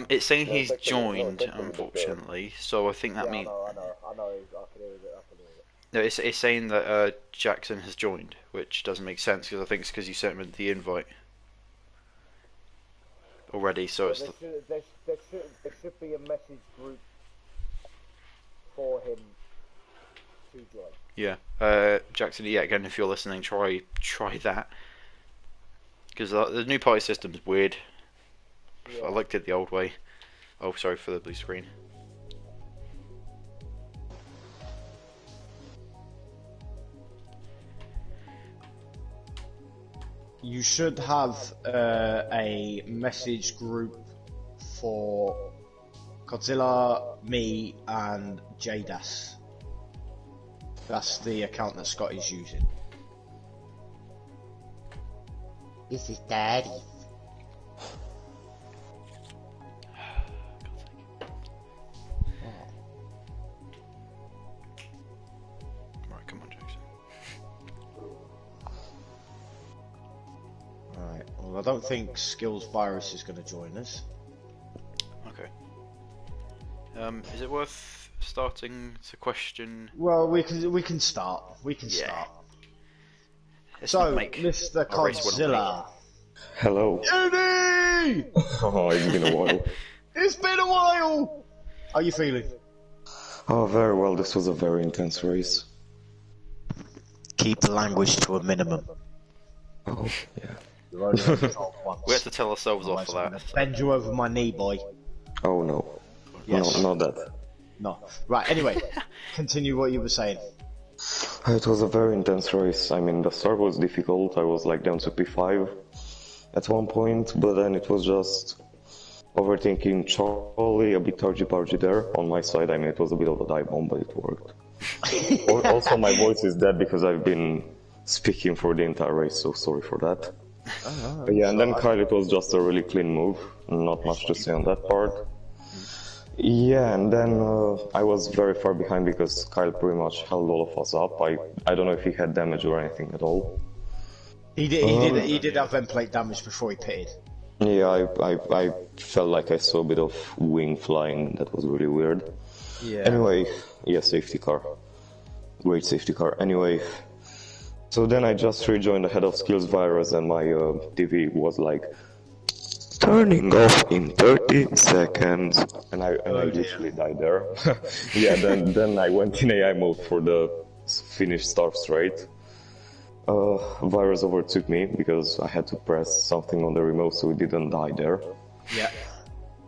It's saying he's joined, unfortunately, so I think that means... I know, I can hear it. No, it's saying that Jackson has joined, which doesn't make sense because I think it's because you sent him the invite already. So But it's there should be a message group for him to join. yeah, Jackson. Yeah, again, if you're listening, try that because the new party system is weird. Yeah. I liked it the old way. Oh, sorry for the blue screen. You should have a message group for Godzilla, me, and Jadas. That's the account that Scott is using. This is Daddy. Right, come on, Jackson. Right. Well, I don't think Skills Virus is going to join us. Okay. Is it worth starting to question? Well, we can start. We can Yeah. start. Let's So, not make Mr. our race one Godzilla. Hello. Eddie! Oh, it's been a while. It's been a while! How are you feeling? Oh, very well. This was a very intense race. Keep the language to a minimum. Oh, yeah. You're only on control once. We have to tell ourselves off for Otherwise I'm that. gonna bend you over my knee, boy. Oh, no. Yes. No, not that. No. Right, anyway. Continue what you were saying. It was a very intense race. I mean, the start was difficult. I was like down to P5 at one point, but then it was just overthinking Charlie, a bit argy-bargy there on my side. I mean, it was a bit of a dive bomb, but it worked. Also, my voice is dead because I've been speaking for the entire race, so sorry for that. But yeah, and then Kyle, it was just a really clean move. Not much to say on that part. Yeah, and then I was very far behind because Kyle pretty much held all of us up. I don't know if he had damage or anything at all. He did have vent plate damage before he pitted. Yeah, I felt like I saw a bit of wing flying. That was really weird. Yeah. Anyway, yeah, safety car. Great safety car. Anyway, so then I just rejoined the head of skills virus and my TV was like, turning off in 30 seconds. And I literally died there. Yeah, then I went in AI mode for the finish start straight. Virus overtook me because I had to press something on the remote so he didn't die there. Yeah.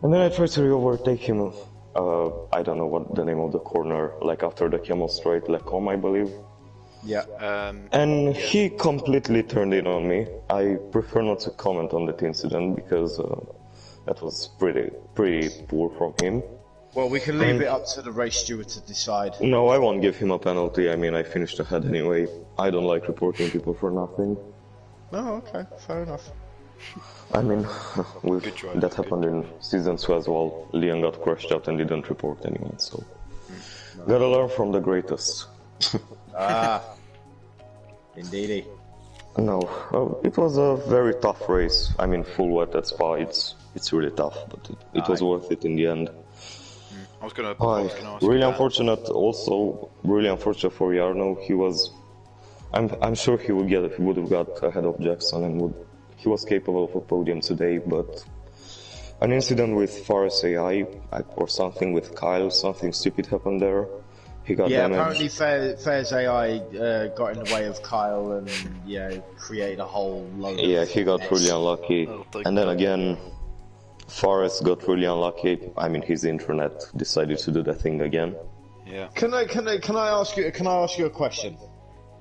And then I tried to overtake him. I don't know what the name of the corner, like after the camel straight, Lecom, I believe. Yeah. And he completely turned in on me. I prefer not to comment on that incident because that was pretty poor from him. Well, we can leave it up to the race steward to decide. No, I won't give him a penalty. I mean, I finished ahead anyway. I don't like reporting people for nothing. Oh, okay, fair enough. I mean, Good drive, that good happened in Season 2 as well. Leon got crashed out and didn't report anyone, so... Gotta learn from the greatest. Indeedy. No, it was a very tough race. I mean, full wet at Spa, it's really tough, but it was worth it in the end. I was gonna ask Really you unfortunate, also really unfortunate for Jarno. He was, I'm sure he would have got ahead of Jackson and he was capable of a podium today, but an incident with Faris AI or something with Kyle, something stupid happened there. He got damaged. Apparently Fair's AI got in the way of Kyle and created a whole load of he got really unlucky. And then again, Forrest got really unlucky. I mean, his internet decided to do that thing again. Yeah. Can I ask you a question?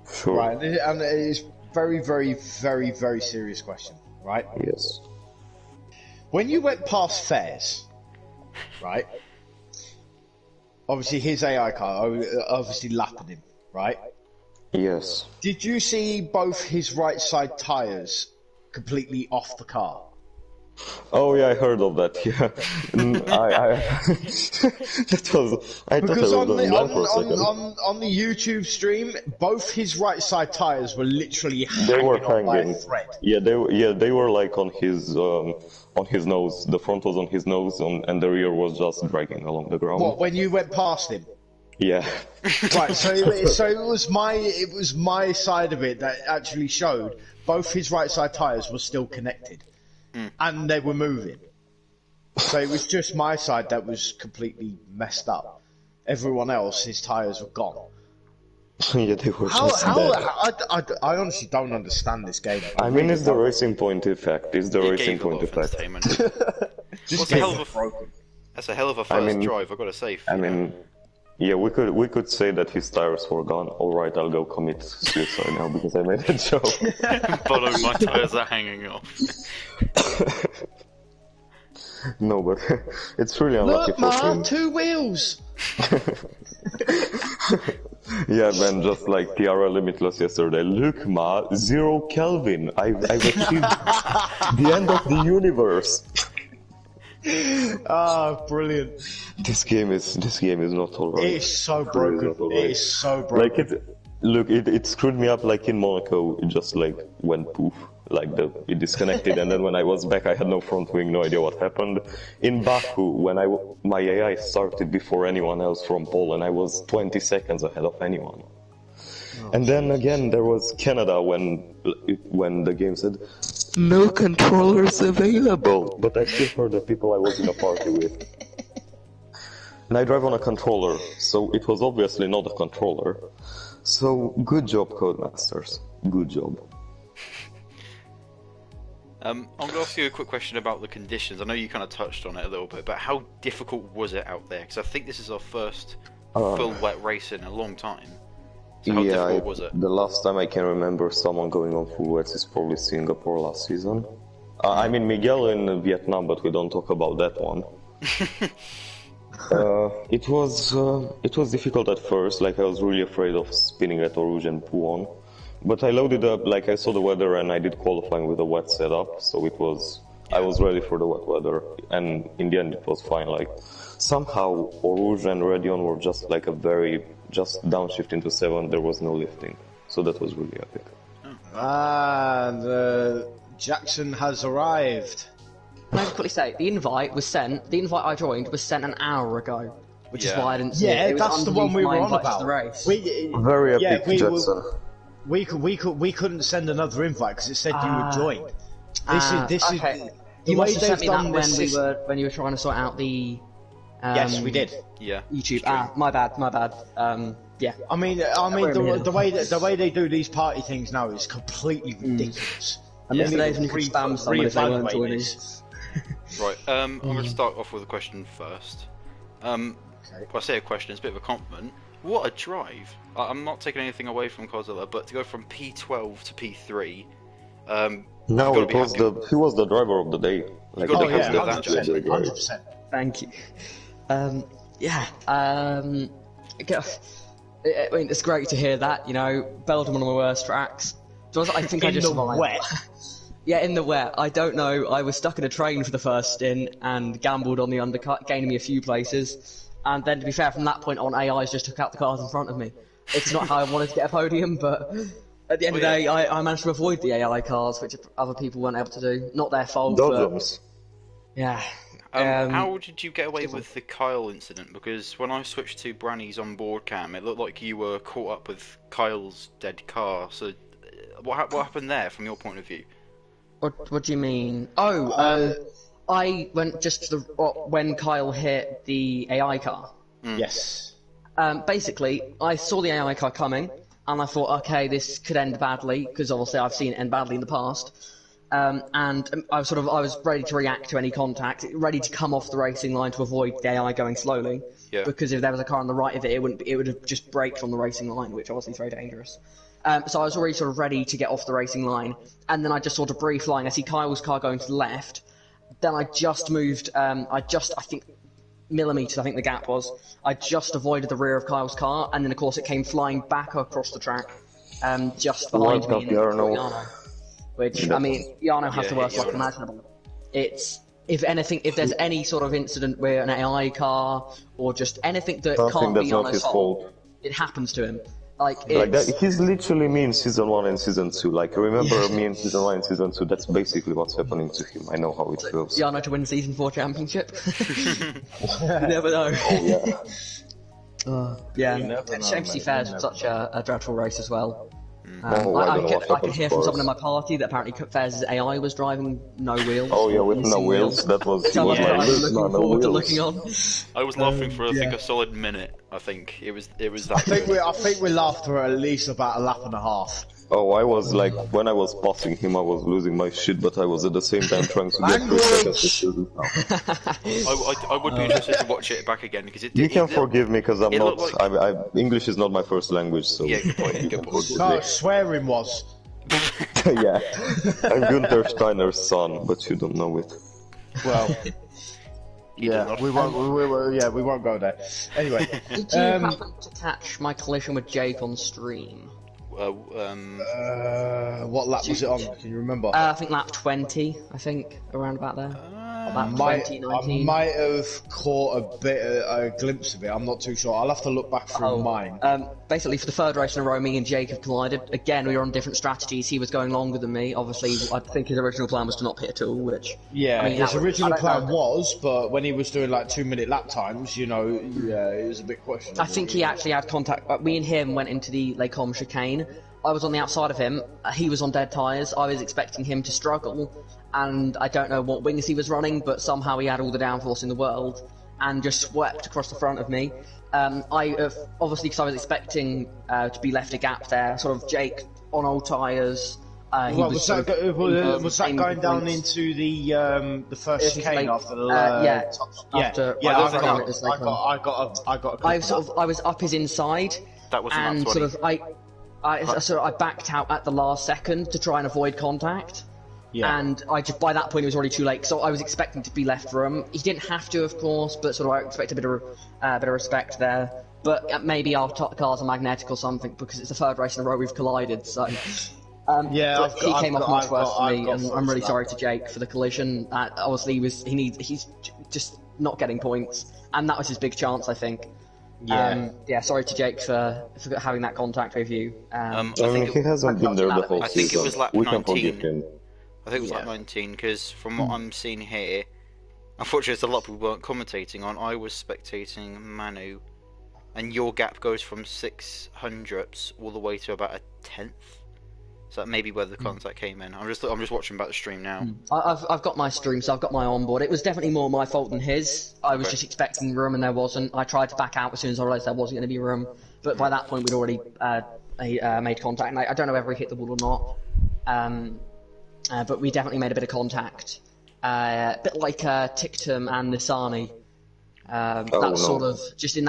Sure. Right, and it is very, very, very, very serious question, right? Yes. When you went past Fairs, right? Obviously, his AI car obviously lapping him, right? Yes. Did you see both his right side tyres completely off the car? Oh yeah, I heard of that. Yeah, that was. I Because thought I was going down for a second. on the YouTube stream, both his right side tyres were literally They were hanging on by a hanging. thread. Yeah, they were like on his nose. The front was on his nose, and the rear was just dragging along the ground. What, when you went past him? Yeah. Right, so it was my side of it that actually showed both his right side tyres were still connected, and they were moving. So it was just my side that was completely messed up. Everyone else, his tyres were gone. Yeah, they were How, just how, dead. I honestly don't understand this game. I mean, it's the racing point effect. It's the It racing gave a lot point of effect. entertainment. This What's a game hell of is a- broken. That's a hell of a first mean- drive, I've got to say. I mean, yeah, we could say that his tires were gone. All right, I'll go commit suicide now because I made a joke. But my tyres are hanging off. No, but it's really unlucky Look, for Ma, him. 2 wheels. Yeah, man, just like Tiara Limitless yesterday. Look, Ma, 0 Kelvin. I've achieved the end of the universe. Ah, brilliant. This game is not alright. It is so broken. It is so broken. Like it screwed me up. Like in Monaco, it just like went poof. Like it disconnected, and then when I was back, I had no front wing, no idea what happened. In Baku, when my AI started before anyone else from Poland, I was 20 seconds ahead of anyone. And then again, there was Canada when the game said no controllers available, but I still heard the people I was in a party with. And I drive on a controller, so it was obviously not a controller. So good job, Codemasters. Good job. I'm going to ask you a quick question about the conditions. I know you kind of touched on it a little bit, but how difficult was it out there? Because I think this is our first full wet race in a long time. So how difficult was it? The last time I can remember someone going on full wets is probably Singapore last season. I mean Miguel in Vietnam, but we don't talk about that one. It was difficult at first. Like I was really afraid of spinning at Rouge and Pouon. But I loaded up, like I saw the weather and I did qualifying with a wet setup, so I was ready for the wet weather, and in the end it was fine. Like somehow Rouge and Radion were just like just downshift into 7, there was no lifting, so that was really epic. And Jackson has arrived. Can I just quickly say, the invite I joined was sent an hour ago, which is why I didn't see it. Yeah, It was that's the one underneath we my were on invite to about. the race. Very yeah, epic, Jackson. We couldn't send another invite because it said you were joined. This okay. is You the way must have sent they've me that done when this. when you were trying to sort out the Yes, we did. Yeah. YouTube. stream. My bad. Yeah. I mean, the way they do these party things now is completely ridiculous. I miss the They days when you could need to spam someone if they weren't reevaluate joining. this. Right, I'm going to start off with a question first. When I say a question, it's a bit of a compliment. What a drive! I'm not taking anything away from Kozilla, but to go from P12 to P3... No, you've gotta be happy. he was the driver of the day. Like, gotta Oh be yeah, happy with that, 100%. 100%. Thank you. Yeah. I mean, it's great to hear that. You know, Belgium, one of my worst tracks. I think I In just the survived. wet. Yeah, in the wet. I don't know. I was stuck in a train for the first stint and gambled on the undercut, gaining me a few places. And then, to be fair, from that point on, AIs just took out the cars in front of me. It's not how I wanted to get a podium, but at the end of the day, I managed to avoid the AI cars, which other people weren't able to do. Not their fault, but Dodgems. yeah. how did you get away with the Kyle incident? Because when I switched to Branny's onboard cam, it looked like you were caught up with Kyle's dead car. So, what happened there, from your point of view? What do you mean? Oh, I went just to when Kyle hit the AI car. Yes. Basically, I saw the AI car coming, and I thought, okay, this could end badly, because obviously I've seen it end badly in the past. And I was ready to react to any contact, ready to come off the racing line to avoid the AI going slowly. Yeah. Because if there was a car on the right of it, it would have just braked on the racing line, which obviously is very dangerous. So I was already sort of ready to get off the racing line, and then I just sort of brief line. I see Kyle's car going to the left. Then I just moved. I think millimeters. I think the gap was. I just avoided the rear of Kyle's car, and then of course it came flying back across the track, just behind me. Jarno. Which I mean, Jarno has the worst luck Jarno. imaginable. It's if there's any sort of incident where an AI car or just anything that Something can't be that's not Jarno's his fault, fault. it happens to him. Like Like it's, that, he's literally me in season 1 and season 2. Like, remember me in season 1 and season 2? That's basically what's happening to him. I know how it feels. Jarno to win the season 4 championship. You never know. Yeah. Yeah, You never know, Shame to see mate, Fairs you was never such a dreadful race as well. Oh, I don't know what I could happened hear for from us. someone in my party that apparently Fairs' AI was driving no wheels. Oh yeah, or with no missing wheels. That was. He So was I like, was listen, looking no forward to wheels. looking on. I was laughing for I think yeah. a solid minute. I think it was I that think good. we laughed for at least about a lap and a half. Oh, I was like, when I was passing him, I was losing my shit, but I was at the same time trying to get 2 seconds to shoot it now. I would be interested to watch it back again because it. You it can looked- forgive me because I'm it not. looked like- English is not my first language, so Yeah, good point. you Good can point. forgive No, me. swearing was. Yeah, I'm Gunther Steiner's son, but you don't know it. Well, He did yeah, not. we won't go there. Anyway, Did you happen to catch my collision with Jake on stream? what lap was it on? Can you remember? I think lap 20, around about there. Lap 20, 19. I might have caught a glimpse of it. I'm not too sure. I'll have to look back through mine. Basically, for the third race in a row, me and Jake have collided. Again, we were on different strategies. He was going longer than me. Obviously, I think his original plan was to not pit at all, which... Yeah, I mean, his that was- original I don't plan know. was, but when he was doing like 2-minute lap times, you know, yeah, it was a bit questionable. I think he actually had contact. Me and him went into the Les Combes chicane. I was on the outside of him. He was on dead tyres. I was expecting him to struggle, and I don't know what wings he was running, but somehow he had all the downforce in the world and just swept across the front of me. Obviously, because I was expecting to be left a gap there, sort of Jake on old tyres. Was that going down into the first chicane after the after yeah, I got a I was up his inside, That was and lap sort 20. of I backed out at the last second to try and avoid contact. Yeah. And by that point it was already too late, so I was expecting to be left room. He didn't have to, of course, but sort of I expect a bit of respect there. But maybe our cars are magnetic or something because it's the third race in a row we've collided. So Yeah, he came off much worse than me, and I'm really that. sorry to Jake for the collision. Obviously, he's just not getting points, and that was his big chance, I think. Sorry to Jake for having that contact with you. I I mean, think he hasn't been there the whole I think it season. was lap We can 19. forgive him. I think it was lap 19 because from what I'm seeing here, unfortunately, there's a lot we weren't commentating on. I was spectating Manu, and your gap goes from 600ths all the way to about a tenth. So that may be where the contact came in. I'm just watching about the stream now. I've got my stream, so I've got my onboard. It was definitely more my fault than his. I was just expecting room, and there wasn't. I tried to back out as soon as I realised there wasn't going to be room, but by that point we'd already made contact. And I don't know whether he hit the wall or not, but we definitely made a bit of contact. A bit like Tictum and Nisani. Sort of just in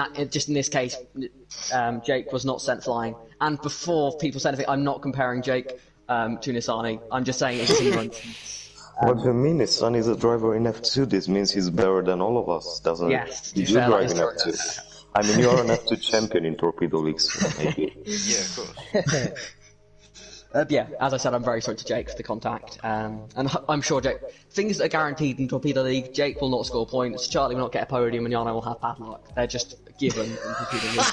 this case, Jake was not sent flying. And before people say anything, I'm not comparing Jake to Nisani. I'm just saying it's different. What do you mean? His son is a driver in F2. This means he's better than all of us, doesn't Yes, it? Did to you be fair, drive that in is F2? I mean, you are an F2 champion in Torpedo Leagues, maybe. Yeah, of course. As I said, I'm very sorry to Jake for the contact, and I'm sure Jake. Things that are guaranteed in Torpedo League, Jake will not score points, Charlie will not get a podium, and Jana will have bad luck. They're just given in Torpedo League.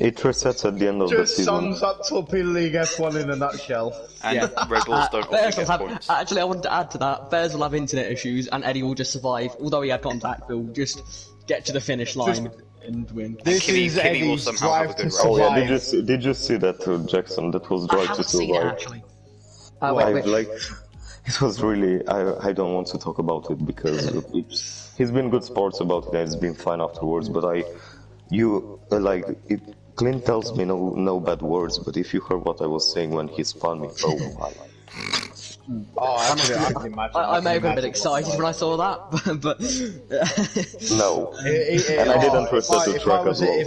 It resets at the end of the Just season. sums up Torpedo League F1 in a nutshell. And Red Bulls don't Bears often will get have, points. actually, I wanted to add to that. Bears will have internet issues, and Eddie will just survive. Although he had contact, he'll just get to the finish line and win. This Kimmy- is Kimmy will Eddie's somehow have drive a to good survive. run. Oh yeah, did you see that, Jackson? That was I Drive to haven't seen it Survive. actually. It was really. I don't want to talk about it because he's been good sports about it and it's been fine afterwards. But Clint tells me no bad words, but if you heard what I was saying when he spun me, oh my. Oh, actually, I can imagine. I may have been a bit excited when I saw that, but No, and I didn't reset the track as well.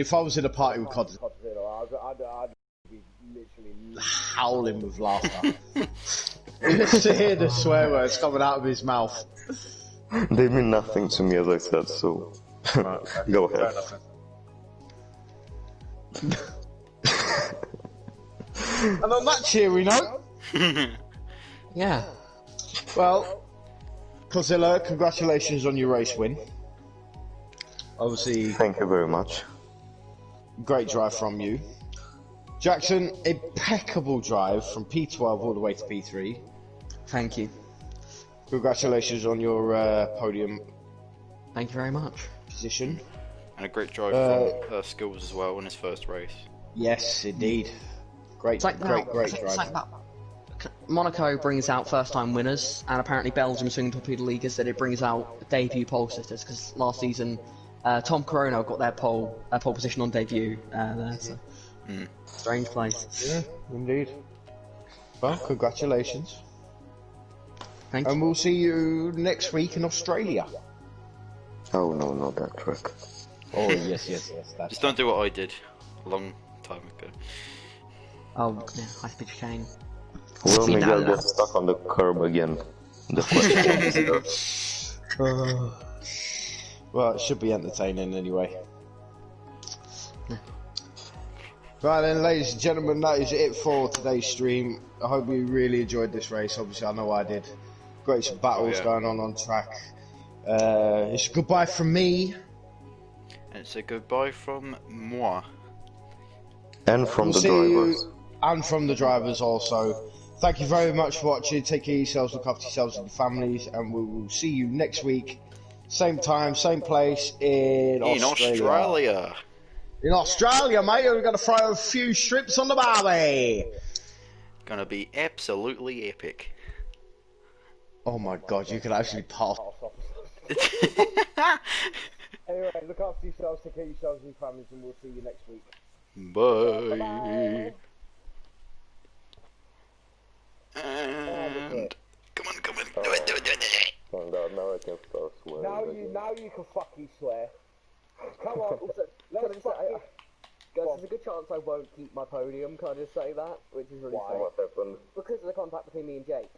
If I was in a party with Cod, I'd be literally howling with laughter. Just to hear the swear words coming out of his mouth. They mean nothing to me, as I said. So go ahead. And on that cheery note, yeah. well, Cozilla, congratulations on your race win. Obviously, Thank you very much. great drive from you. Jackson, impeccable drive from P12 all the way to P3. Thank you. Congratulations on your podium Thank you very much. position. And a great drive from Skills as well in his first race. Yes, indeed. Great, It's like great it's drive. like that. Monaco brings out first-time winners, and apparently Belgium swinging Torpedo League said it brings out debut pole sitters, because last season Tom Corona got their pole position on debut there. So. Strange place. Yeah, indeed. Well, congratulations. Thank you. And we'll see you next week in Australia. Oh no, not that track. Oh, yes. That's Just don't do what I did a long time ago. Oh, yeah, high-speed chicane. Well, maybe I'll Final. get stuck on the curb again. The question is here. Well, it should be entertaining anyway. Right then, ladies and gentlemen, that is it for today's stream. I hope you really enjoyed this race. Obviously, I know I did. Great some battles going on track. It's a goodbye from me. And it's a goodbye from moi. And from We'll the see drivers. you, and from the drivers also. Thank you very much for watching. Take care of yourselves, look after yourselves and your families, and we will see you next week. Same time, same place in Australia. In Australia, mate, we're going to throw a few strips on the barbie. Gonna be absolutely epic. Oh my god, you could actually pass. Anyway, look after yourselves, take care of yourselves and your families, and we'll see you next week. Bye. And come on, do it. Oh god, now I can start swearing. Now you can fucking swear. Come on, let's Guys, there's a good chance I won't keep my podium, can I just say that? Which is really Why? sad. What happened? Because of the contact between me and Jake.